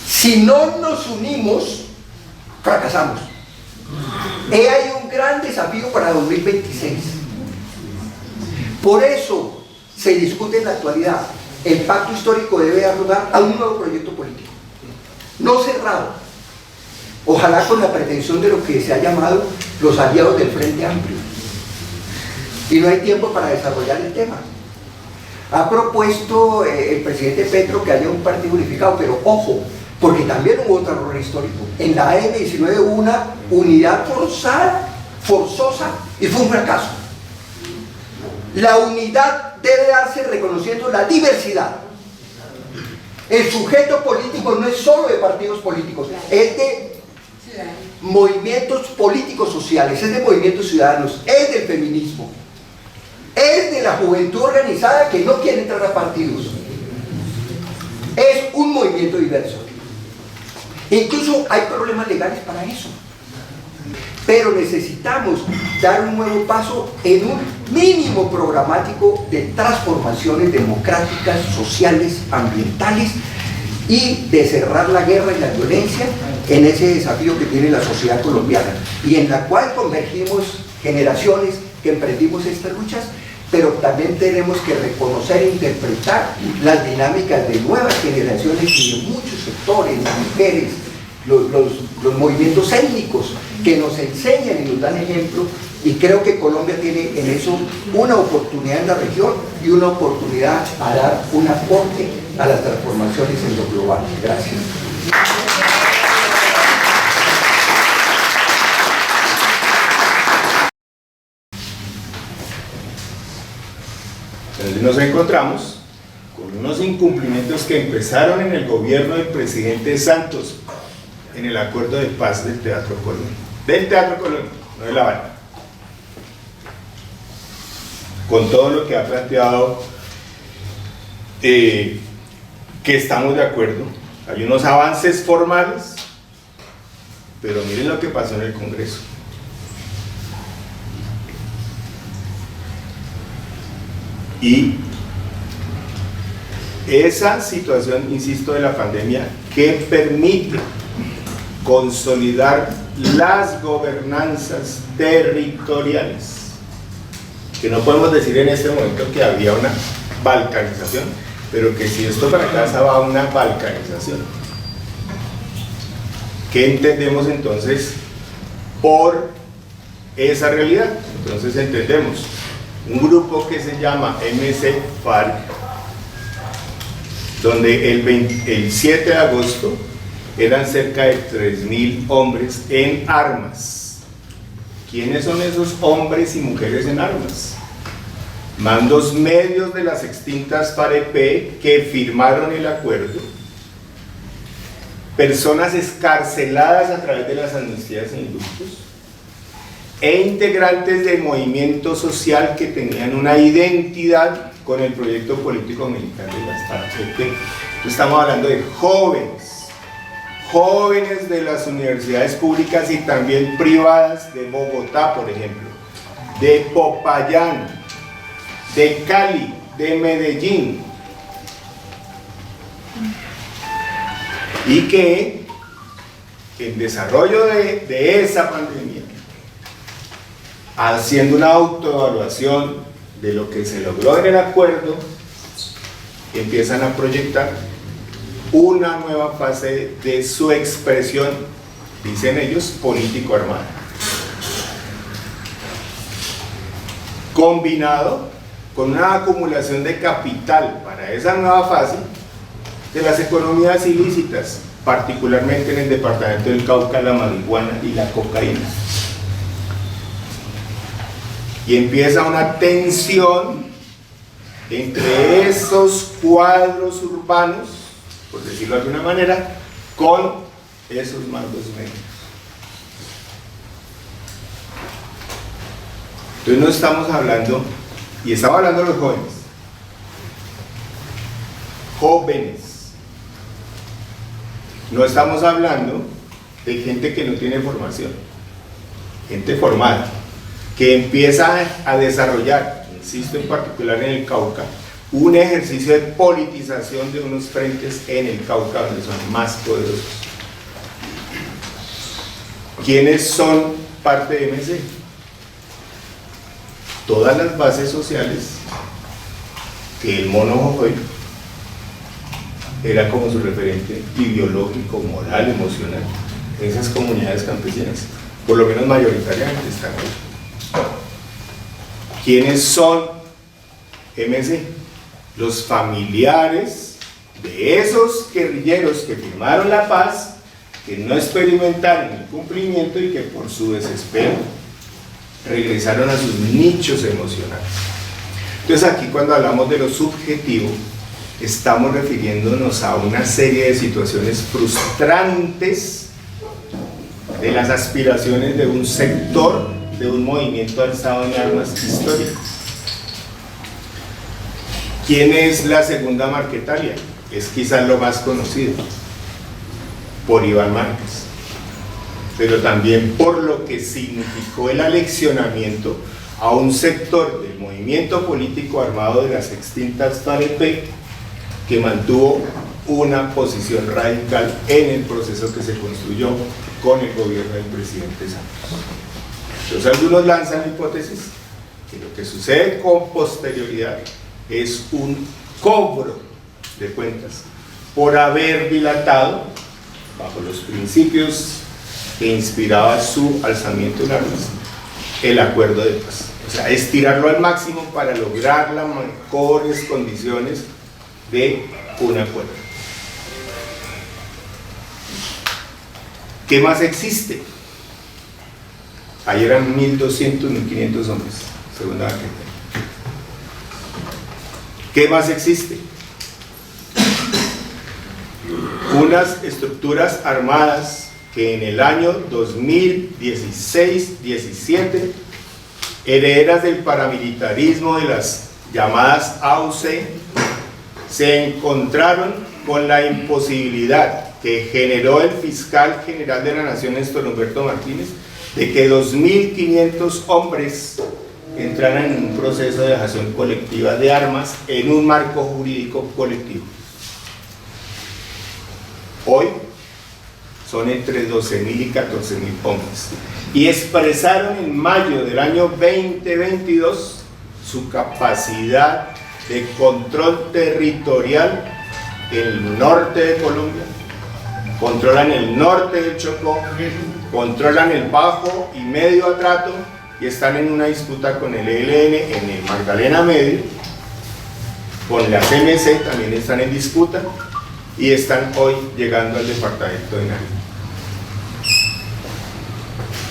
Si no nos unimos, fracasamos. Hay un gran desafío para 2026. Por eso se discute en la actualidad, el pacto histórico debe dar lugar a un nuevo proyecto político, no cerrado, ojalá con la pretensión de lo que se ha llamado los aliados del Frente Amplio, y no hay tiempo para desarrollar el tema. Ha propuesto el presidente Petro que haya un partido unificado, pero ojo, porque también hubo otro error histórico. En la M19 hubo una unidad forzosa, y fue un fracaso. La unidad debe darse reconociendo la diversidad. El sujeto político no es solo de partidos políticos, es de movimientos políticos sociales, es de movimientos ciudadanos, es del feminismo, es de la juventud organizada que no quiere entrar a partidos. Es un movimiento diverso. Incluso hay problemas legales para eso. Pero necesitamos dar un nuevo paso en un mínimo programático de transformaciones democráticas, sociales, ambientales, y de cerrar la guerra y la violencia en ese desafío que tiene la sociedad colombiana, y en la cual convergimos generaciones que emprendimos estas luchas, pero también tenemos que reconocer e interpretar las dinámicas de nuevas generaciones y de muchos sectores, las mujeres, los movimientos étnicos que nos enseñan y nos dan ejemplo, y creo que Colombia tiene en eso una oportunidad en la región y una oportunidad a dar un aporte a las transformaciones en lo global. Gracias. Entonces nos encontramos con unos incumplimientos que empezaron en el gobierno del presidente Santos en el acuerdo de paz del Teatro Colón. Del Teatro Colón, no de La Habana. Con todo lo que ha planteado, que estamos de acuerdo. Hay unos avances formales, pero miren lo que pasó en el Congreso. Y esa situación, insisto, de la pandemia, que permite consolidar las gobernanzas territoriales, que no podemos decir en este momento que había una balcanización, pero que si esto fracasa va a una balcanización. ¿Qué entendemos entonces por esa realidad? Entonces entendemos un grupo que se llama MC-FARC, donde el 7 de agosto eran cerca de 3.000 hombres en armas. ¿Quiénes son esos hombres y mujeres en armas? Mandos medios de las extintas FAREP que firmaron el acuerdo, personas escarceladas a través de las amnistías e indultos, e integrantes del movimiento social que tenían una identidad con el proyecto político militar de las FARC. Estamos hablando de jóvenes de las universidades públicas y también privadas de Bogotá, por ejemplo, de Popayán, de Cali, de Medellín, y que en desarrollo de esa pandemia, haciendo una autoevaluación de lo que se logró en el acuerdo, empiezan a proyectar una nueva fase de su expresión, dicen ellos, político-armada, combinado con una acumulación de capital para esa nueva fase de las economías ilícitas, particularmente en el departamento del Cauca, la marihuana y la cocaína. Y empieza una tensión entre esos cuadros urbanos, por decirlo de alguna manera, con esos mandos medios. Entonces no estamos hablando, y estamos hablando de los jóvenes, no estamos hablando de gente que no tiene formación, gente formada, que empieza a desarrollar, insisto en particular en el Cauca, un ejercicio de politización de unos frentes en el Cauca donde son más poderosos. ¿Quiénes son parte de MC? Todas las bases sociales que el mono Jojoy era como su referente ideológico, moral, emocional. Esas comunidades campesinas, por lo menos mayoritariamente, están ahí. ¿Quiénes son MC? Los familiares de esos guerrilleros que firmaron la paz, que no experimentaron el cumplimiento y que por su desespero regresaron a sus nichos emocionales. Entonces aquí cuando hablamos de lo subjetivo, estamos refiriéndonos a una serie de situaciones frustrantes de las aspiraciones de un sector, de un movimiento alzado en armas histórico. ¿Quién es la segunda Marquetalia? Es quizás lo más conocido, por Iván Márquez, pero también por lo que significó el aleccionamiento a un sector del movimiento político armado de las extintas FAREP que mantuvo una posición radical en el proceso que se construyó con el gobierno del presidente Santos. Entonces algunos lanzan la hipótesis que lo que sucede con posterioridad es un cobro de cuentas por haber dilatado, bajo los principios que inspiraba su alzamiento en armas, el acuerdo de paz. O sea, estirarlo al máximo para lograr las mejores condiciones de un acuerdo. ¿Qué más existe? Ahí eran 1.200, 1.500 hombres, segunda Marquetalia. ¿Qué más existe? Unas estructuras armadas que en el año 2016-17, herederas del paramilitarismo de las llamadas AUC, se encontraron con la imposibilidad que generó el fiscal general de la Nación, Néstor Humberto Martínez, de que 2.500 hombres entraran en un proceso de dejación colectiva de armas en un marco jurídico colectivo. Hoy son entre 12.000 y 14.000 hombres, y expresaron en mayo del año 2022 su capacidad de control territorial en el norte de Colombia, controlan el norte del Chocó, controlan el Bajo y Medio Atrato, y están en una disputa con el ELN en el Magdalena Medio, con la CMC también están en disputa, y están hoy llegando al departamento de Nariño.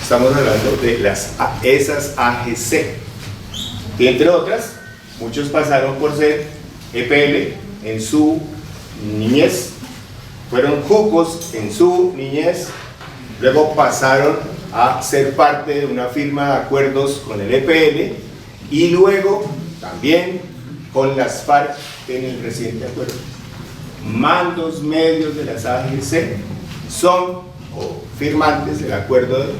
Estamos hablando de esas AGC, que entre otras, muchos pasaron por ser EPL en su niñez, fueron jucos en su niñez, luego pasaron a ser parte de una firma de acuerdos con el EPL y luego también con las FARC en el reciente acuerdo. Mandos medios de las AGC son firmantes del acuerdo de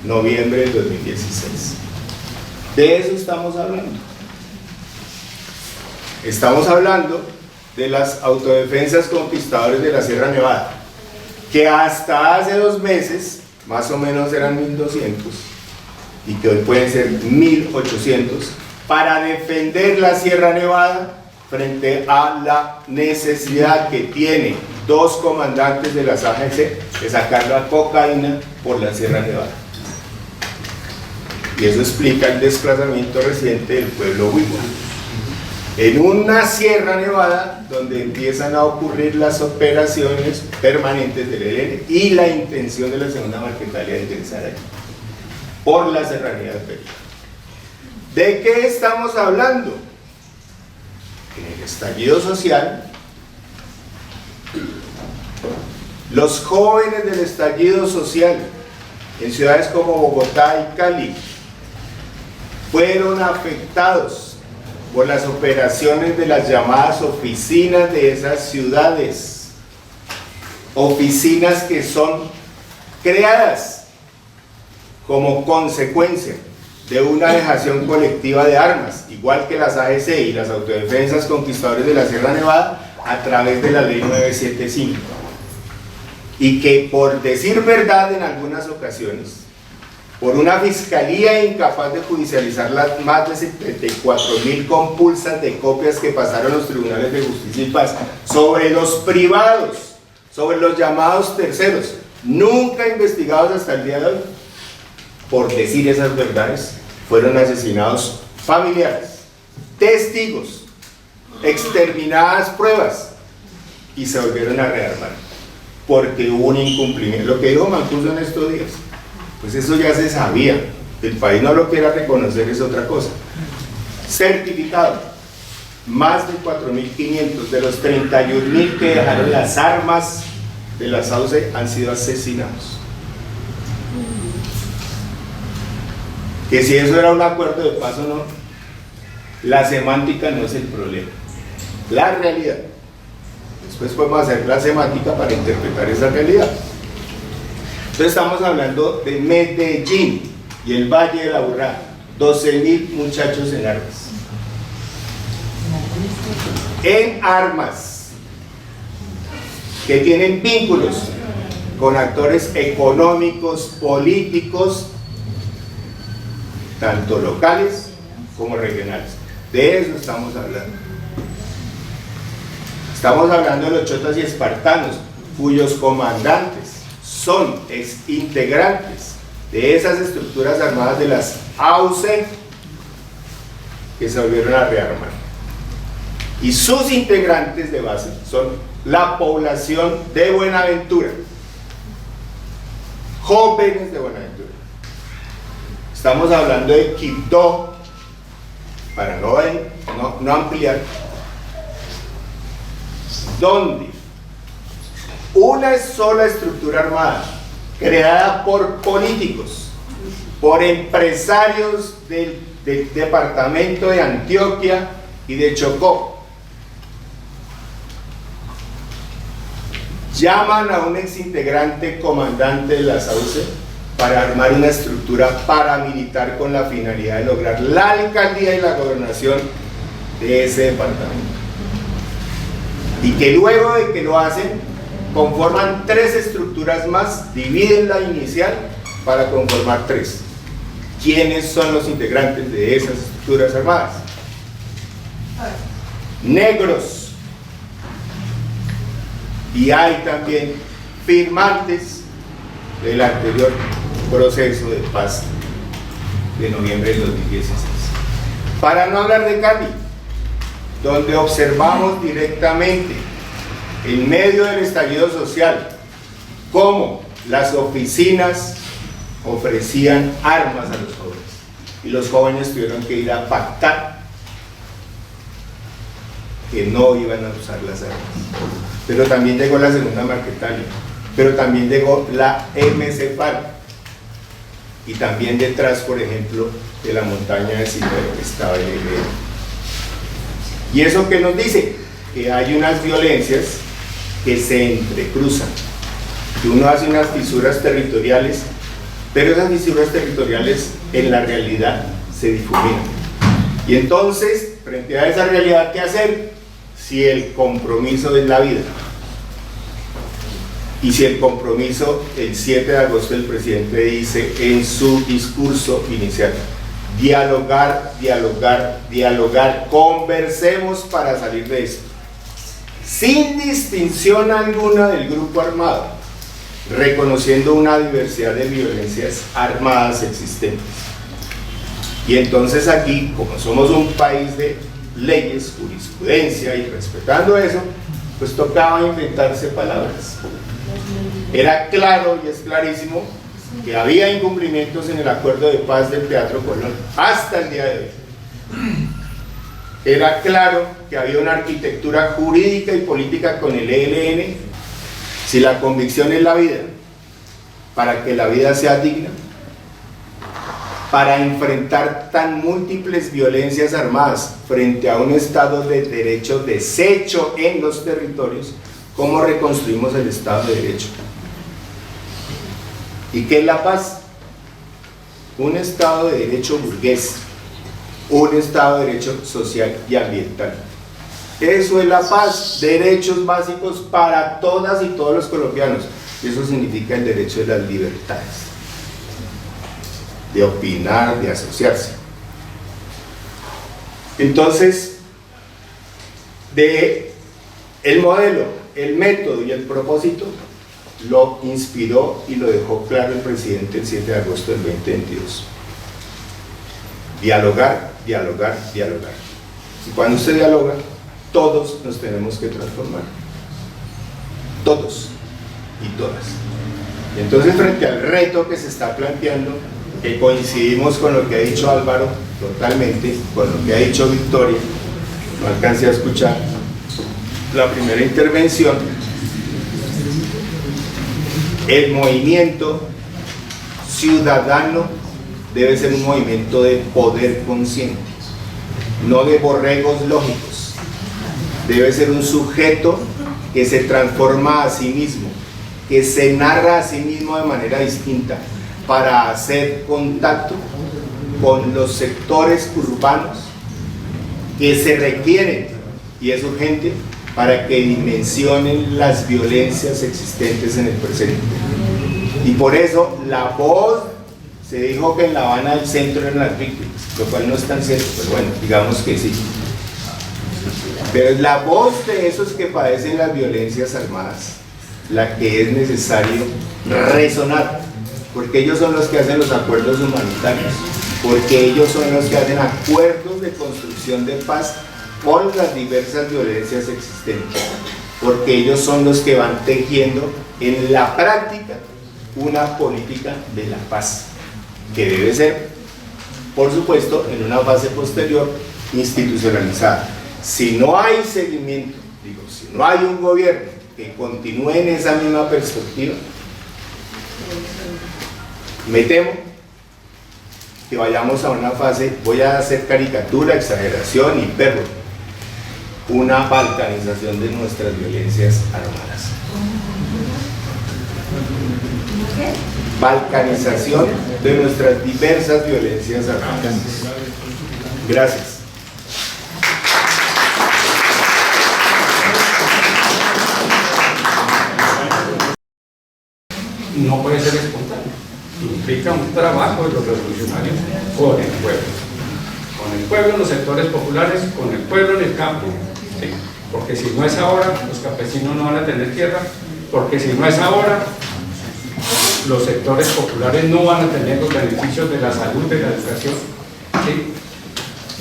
noviembre del 2016. De eso estamos hablando. Estamos hablando de las autodefensas conquistadores de la Sierra Nevada, que hasta hace 2 meses más o menos eran 1.200 y que hoy pueden ser 1.800 para defender la Sierra Nevada frente a la necesidad que tiene 2 comandantes de las AGC de sacar la cocaína por la Sierra Nevada. Y eso explica el desplazamiento reciente del pueblo Huigua en una Sierra Nevada donde empiezan a ocurrir las operaciones permanentes del ELN y la intención de la segunda Marquetalia de ingresar allí por la serranía de Perú. ¿De qué estamos hablando? En el estallido social, Los jóvenes del estallido social en ciudades como Bogotá y Cali fueron afectados por las operaciones de las llamadas oficinas de esas ciudades, oficinas que son creadas como consecuencia de una dejación colectiva de armas, igual que las AEC y las autodefensas conquistadores de la Sierra Nevada, a través de la ley 975, y que, por decir verdad, en algunas ocasiones, por una fiscalía incapaz de judicializar las más de 74.000 compulsas de copias que pasaron los tribunales de justicia y paz sobre los privados, sobre los llamados terceros, nunca investigados hasta el día de hoy, por decir esas verdades, fueron asesinados familiares, testigos, exterminadas pruebas, y se volvieron a rearmar porque hubo un incumplimiento. Lo que dijo Mancuso en estos días, pues eso ya se sabía. El país no lo quiera reconocer, es otra cosa. Certificado: más de 4.500 de los 31.000 que dejaron las armas de la SAUCE han sido asesinados. Que si eso era un acuerdo de paz o no, la semántica no es el problema, la realidad. Después podemos hacer la semántica para interpretar esa realidad. Entonces estamos hablando de Medellín y el Valle de la Burrá, 12.000 muchachos en armas. En armas, que tienen vínculos con actores económicos, políticos, tanto locales como regionales. De eso estamos hablando. Estamos hablando de los chotas y espartanos, cuyos comandantes son integrantes de esas estructuras armadas de las AUCE que se volvieron a rearmar. Y sus integrantes de base son la población de Buenaventura, jóvenes de Buenaventura. Estamos hablando de Quibdó, para no ampliar, donde una sola estructura armada, creada por políticos, por empresarios del departamento de Antioquia y de Chocó, llaman a un exintegrante comandante de la SAUCE para armar una estructura paramilitar con la finalidad de lograr la alcaldía y la gobernación de ese departamento. Y que luego de que lo hacen, conforman 3 estructuras más, dividen la inicial para conformar 3. ¿Quiénes son los integrantes de esas estructuras armadas? Negros. Y hay también firmantes del anterior proceso de paz de noviembre del 2016. Para no hablar de Cali, donde observamos directamente, en medio del estallido social, cómo las oficinas ofrecían armas a los jóvenes, y los jóvenes tuvieron que ir a pactar que no iban a usar las armas. Pero también llegó la segunda Marquetalia, pero también llegó la MC-FARC, y también detrás, por ejemplo, de la montaña de Silvero estaba el ELN. ¿Y eso qué nos dice? Que hay unas violencias que se entrecruzan, que uno hace unas fisuras territoriales, pero esas fisuras territoriales en la realidad se difuminan. Y entonces, frente a esa realidad, ¿qué hacer? Si el compromiso es la vida, y si el compromiso, el 7 de agosto el presidente dice en su discurso inicial: dialogar, dialogar, dialogar, conversemos para salir de esto, sin distinción alguna del grupo armado, reconociendo una diversidad de violencias armadas existentes. Y entonces aquí, como somos un país de leyes, jurisprudencia, y respetando eso, pues tocaba inventarse palabras. Era claro y es clarísimo que había incumplimientos en el acuerdo de paz del Teatro Colón hasta el día de hoy. Era claro que había una arquitectura jurídica y política con el ELN Si la convicción es la vida, para que la vida sea digna, para enfrentar tan múltiples violencias armadas frente a un Estado de Derecho deshecho en los territorios, ¿cómo reconstruimos el Estado de Derecho? ¿Y qué es la paz? Un Estado de Derecho burgués, un Estado de Derecho social y ambiental. Eso es la paz, derechos básicos para todas y todos los colombianos. Eso significa el derecho de las libertades, de opinar, de asociarse. Entonces, el modelo, el método y el propósito lo inspiró y lo dejó claro el presidente el 7 de agosto del 2022. Dialogar, dialogar, dialogar. Y cuando usted dialoga, todos nos tenemos que transformar. Todos y todas. Y entonces, frente al reto que se está planteando, que coincidimos con lo que ha dicho Álvaro totalmente, con lo que ha dicho Victoria, no alcancé a escuchar la primera intervención, el movimiento ciudadano debe ser un movimiento de poder consciente, no de borregos lógicos. Debe ser un sujeto que se transforma a sí mismo, que se narra a sí mismo de manera distinta para hacer contacto con los sectores urbanos que se requieren, y es urgente, para que dimensionen las violencias existentes en el presente. Y por eso la voz, se dijo que en La Habana el centro eran las víctimas, lo cual no es tan cierto, pero bueno, digamos que sí. Pero es la voz de esos que padecen las violencias armadas la que es necesario resonar, porque ellos son los que hacen los acuerdos humanitarios, porque ellos son los que hacen acuerdos de construcción de paz con las diversas violencias existentes, porque ellos son los que van tejiendo en la práctica una política de la paz, que debe ser, por supuesto, en una fase posterior, institucionalizada. Si no hay seguimiento, si no hay un gobierno que continúe en esa misma perspectiva, me temo que vayamos a una fase, voy a hacer caricatura, exageración, hipérbole, una balcanización de nuestras violencias armadas. Balcanización de nuestras diversas violencias armadas. Gracias. No puede ser espontáneo, implica un trabajo de los revolucionarios con el pueblo en los sectores populares, con el pueblo en el campo, ¿sí? Porque si no es ahora, los campesinos no van a tener tierra, porque si no es ahora, los sectores populares no van a tener los beneficios de la salud, de la educación, ¿sí?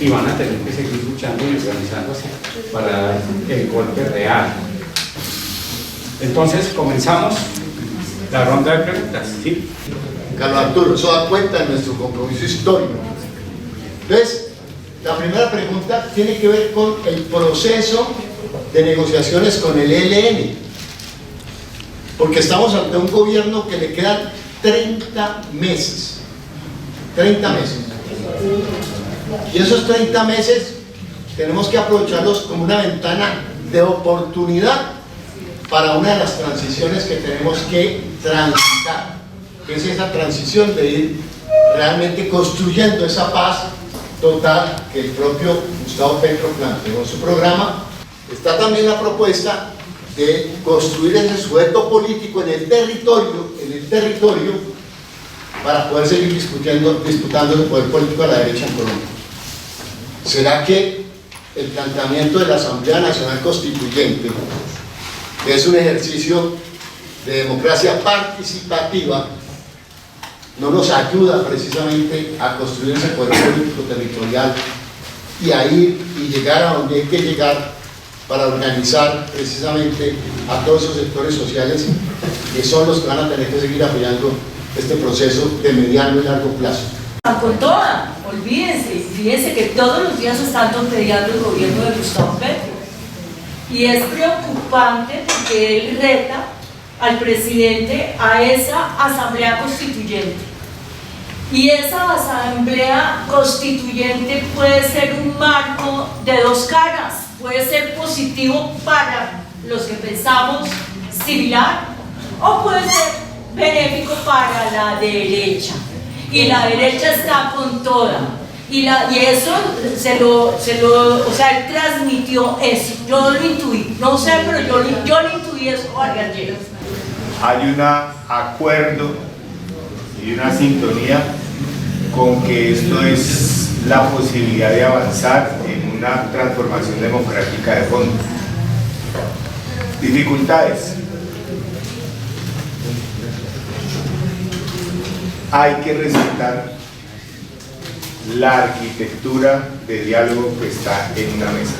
Y van a tener que seguir luchando y organizándose para dar el golpe real. Entonces comenzamos la ronda de preguntas, ¿sí? Carlos Arturo, eso da cuenta de nuestro compromiso histórico. Entonces, la primera pregunta tiene que ver con el proceso de negociaciones con el ELN, porque estamos ante un gobierno que le quedan 30 meses. 30 meses. Y esos 30 meses tenemos que aprovecharlos como una ventana de oportunidad para una de las transiciones que tenemos que transitar, que es esa transición de ir realmente construyendo esa paz total que el propio Gustavo Petro planteó en su programa. Está también la propuesta de construir ese sujeto político en el territorio para poder seguir disputando el poder político a la derecha en Colombia. ¿Será que el planteamiento de la Asamblea Nacional Constituyente, que es un ejercicio de democracia participativa, no nos ayuda precisamente a construir ese poder político territorial y a ir y llegar a donde hay que llegar para organizar precisamente a todos esos sectores sociales que son los que van a tener que seguir apoyando este proceso de mediano y largo plazo? Con toda, olvídense, fíjense que todos los días están torpedeando el gobierno de Gustavo Petro. Y es preocupante porque él reta al presidente a esa asamblea constituyente. Y esa asamblea constituyente puede ser un marco de dos caras, puede ser positivo para los que pensamos similar o puede ser benéfico para la derecha. Y la derecha está con toda. Y eso o sea, él transmitió eso, yo lo intuí, no sé, pero yo lo intuí eso ayer. Hay un acuerdo y una sintonía con que esto es la posibilidad de avanzar en una transformación democrática de fondo. Dificultades. Hay que resaltar la arquitectura de diálogo que está en una mesa.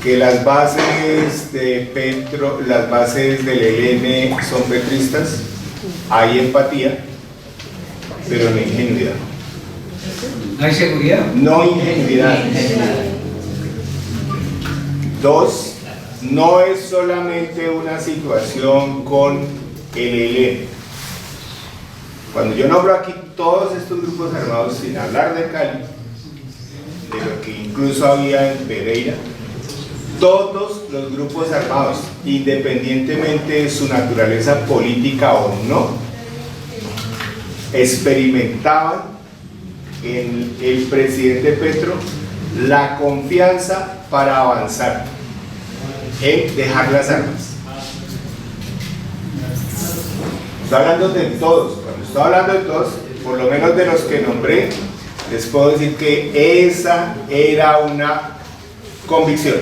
Que las bases de Petro, las bases del ELN son petristas, hay empatía, pero no ingenuidad. ¿No hay seguridad? No ingenuidad. Dos, no es solamente una situación con el ELN. Cuando yo nombro aquí todos estos grupos armados, sin hablar de Cali, de lo que incluso había en Pereira, todos los grupos armados, independientemente de su naturaleza política o no, experimentaban en el presidente Petro la confianza para avanzar en dejar las armas. Estoy hablando de todos. Cuando estoy hablando de todos, por lo menos de los que nombré, les puedo decir que esa era una convicción.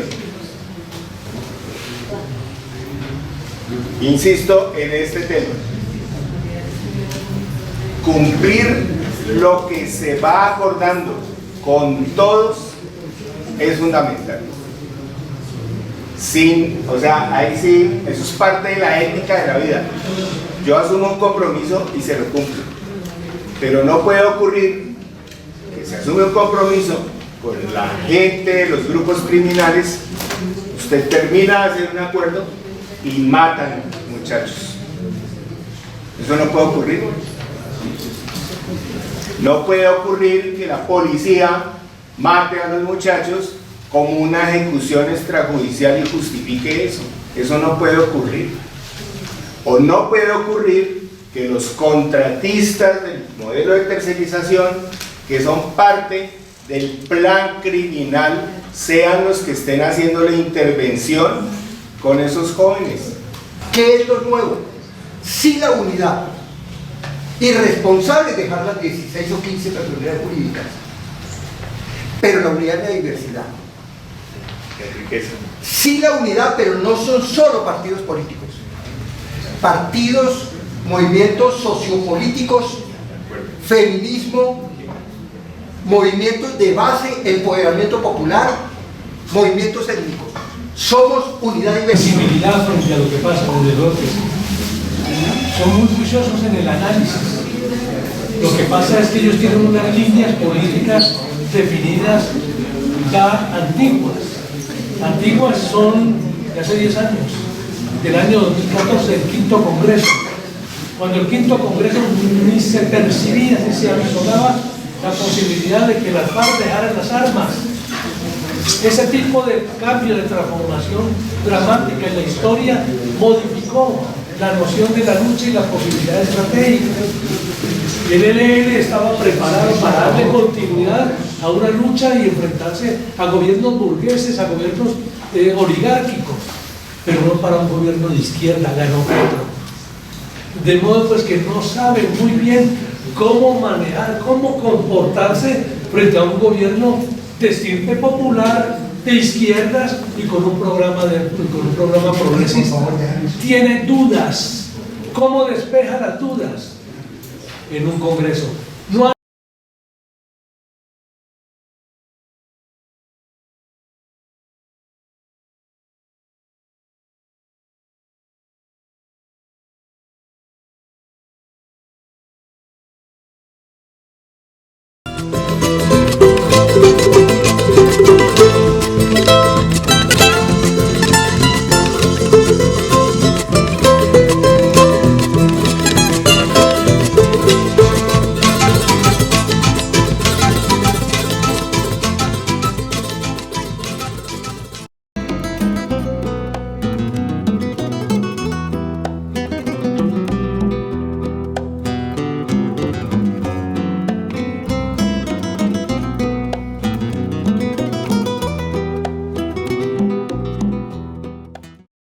Insisto en este tema. Cumplir lo que se va acordando con todos es fundamental. O sea, ahí sí, eso es parte de la ética de la vida. Yo asumo un compromiso y se lo cumplo. Pero no puede ocurrir que se asume un compromiso con la gente de los grupos criminales, usted termina de hacer un acuerdo y matan muchachos. Eso no puede ocurrir. No puede ocurrir que la policía mate a los muchachos como una ejecución extrajudicial y justifique eso. Eso no puede ocurrir. O no puede ocurrir que los contratistas del modelo de tercerización, que son parte del plan criminal, sean los que estén haciendo la intervención con esos jóvenes. ¿Qué es lo nuevo? Sí, la unidad. Irresponsable dejar las 16 o 15 personalidades jurídicas, pero la unidad es la diversidad. Sí, la unidad, pero no son solo partidos políticos. Partidos, movimientos sociopolíticos, feminismo, movimientos de base, empoderamiento popular, movimientos étnicos. Somos unidad y diversidad. Visibilidad frente a lo que pasa desde luego que sí. Son muy juiciosos en el análisis. Lo que pasa es que ellos tienen unas líneas políticas definidas ya antiguas. Antiguas son de hace 10 años, del año 2014, el quinto congreso. Cuando el quinto congreso ni se percibía, ni se avisonaba la posibilidad de que las FARC dejaran las armas. Ese tipo de cambio, de transformación dramática en la historia modificó la noción de la lucha y las posibilidades estratégicas. Y el ELN estaba preparado para darle continuidad a una lucha y enfrentarse a gobiernos burgueses, a gobiernos oligárquicos, pero no para un gobierno de izquierda, ganó Petro. De modo pues que no saben muy bien cómo manejar, cómo comportarse frente a un gobierno de estirpe popular, de izquierdas y con un programa progresista. Tiene dudas. ¿Cómo despeja las dudas? En un congreso. No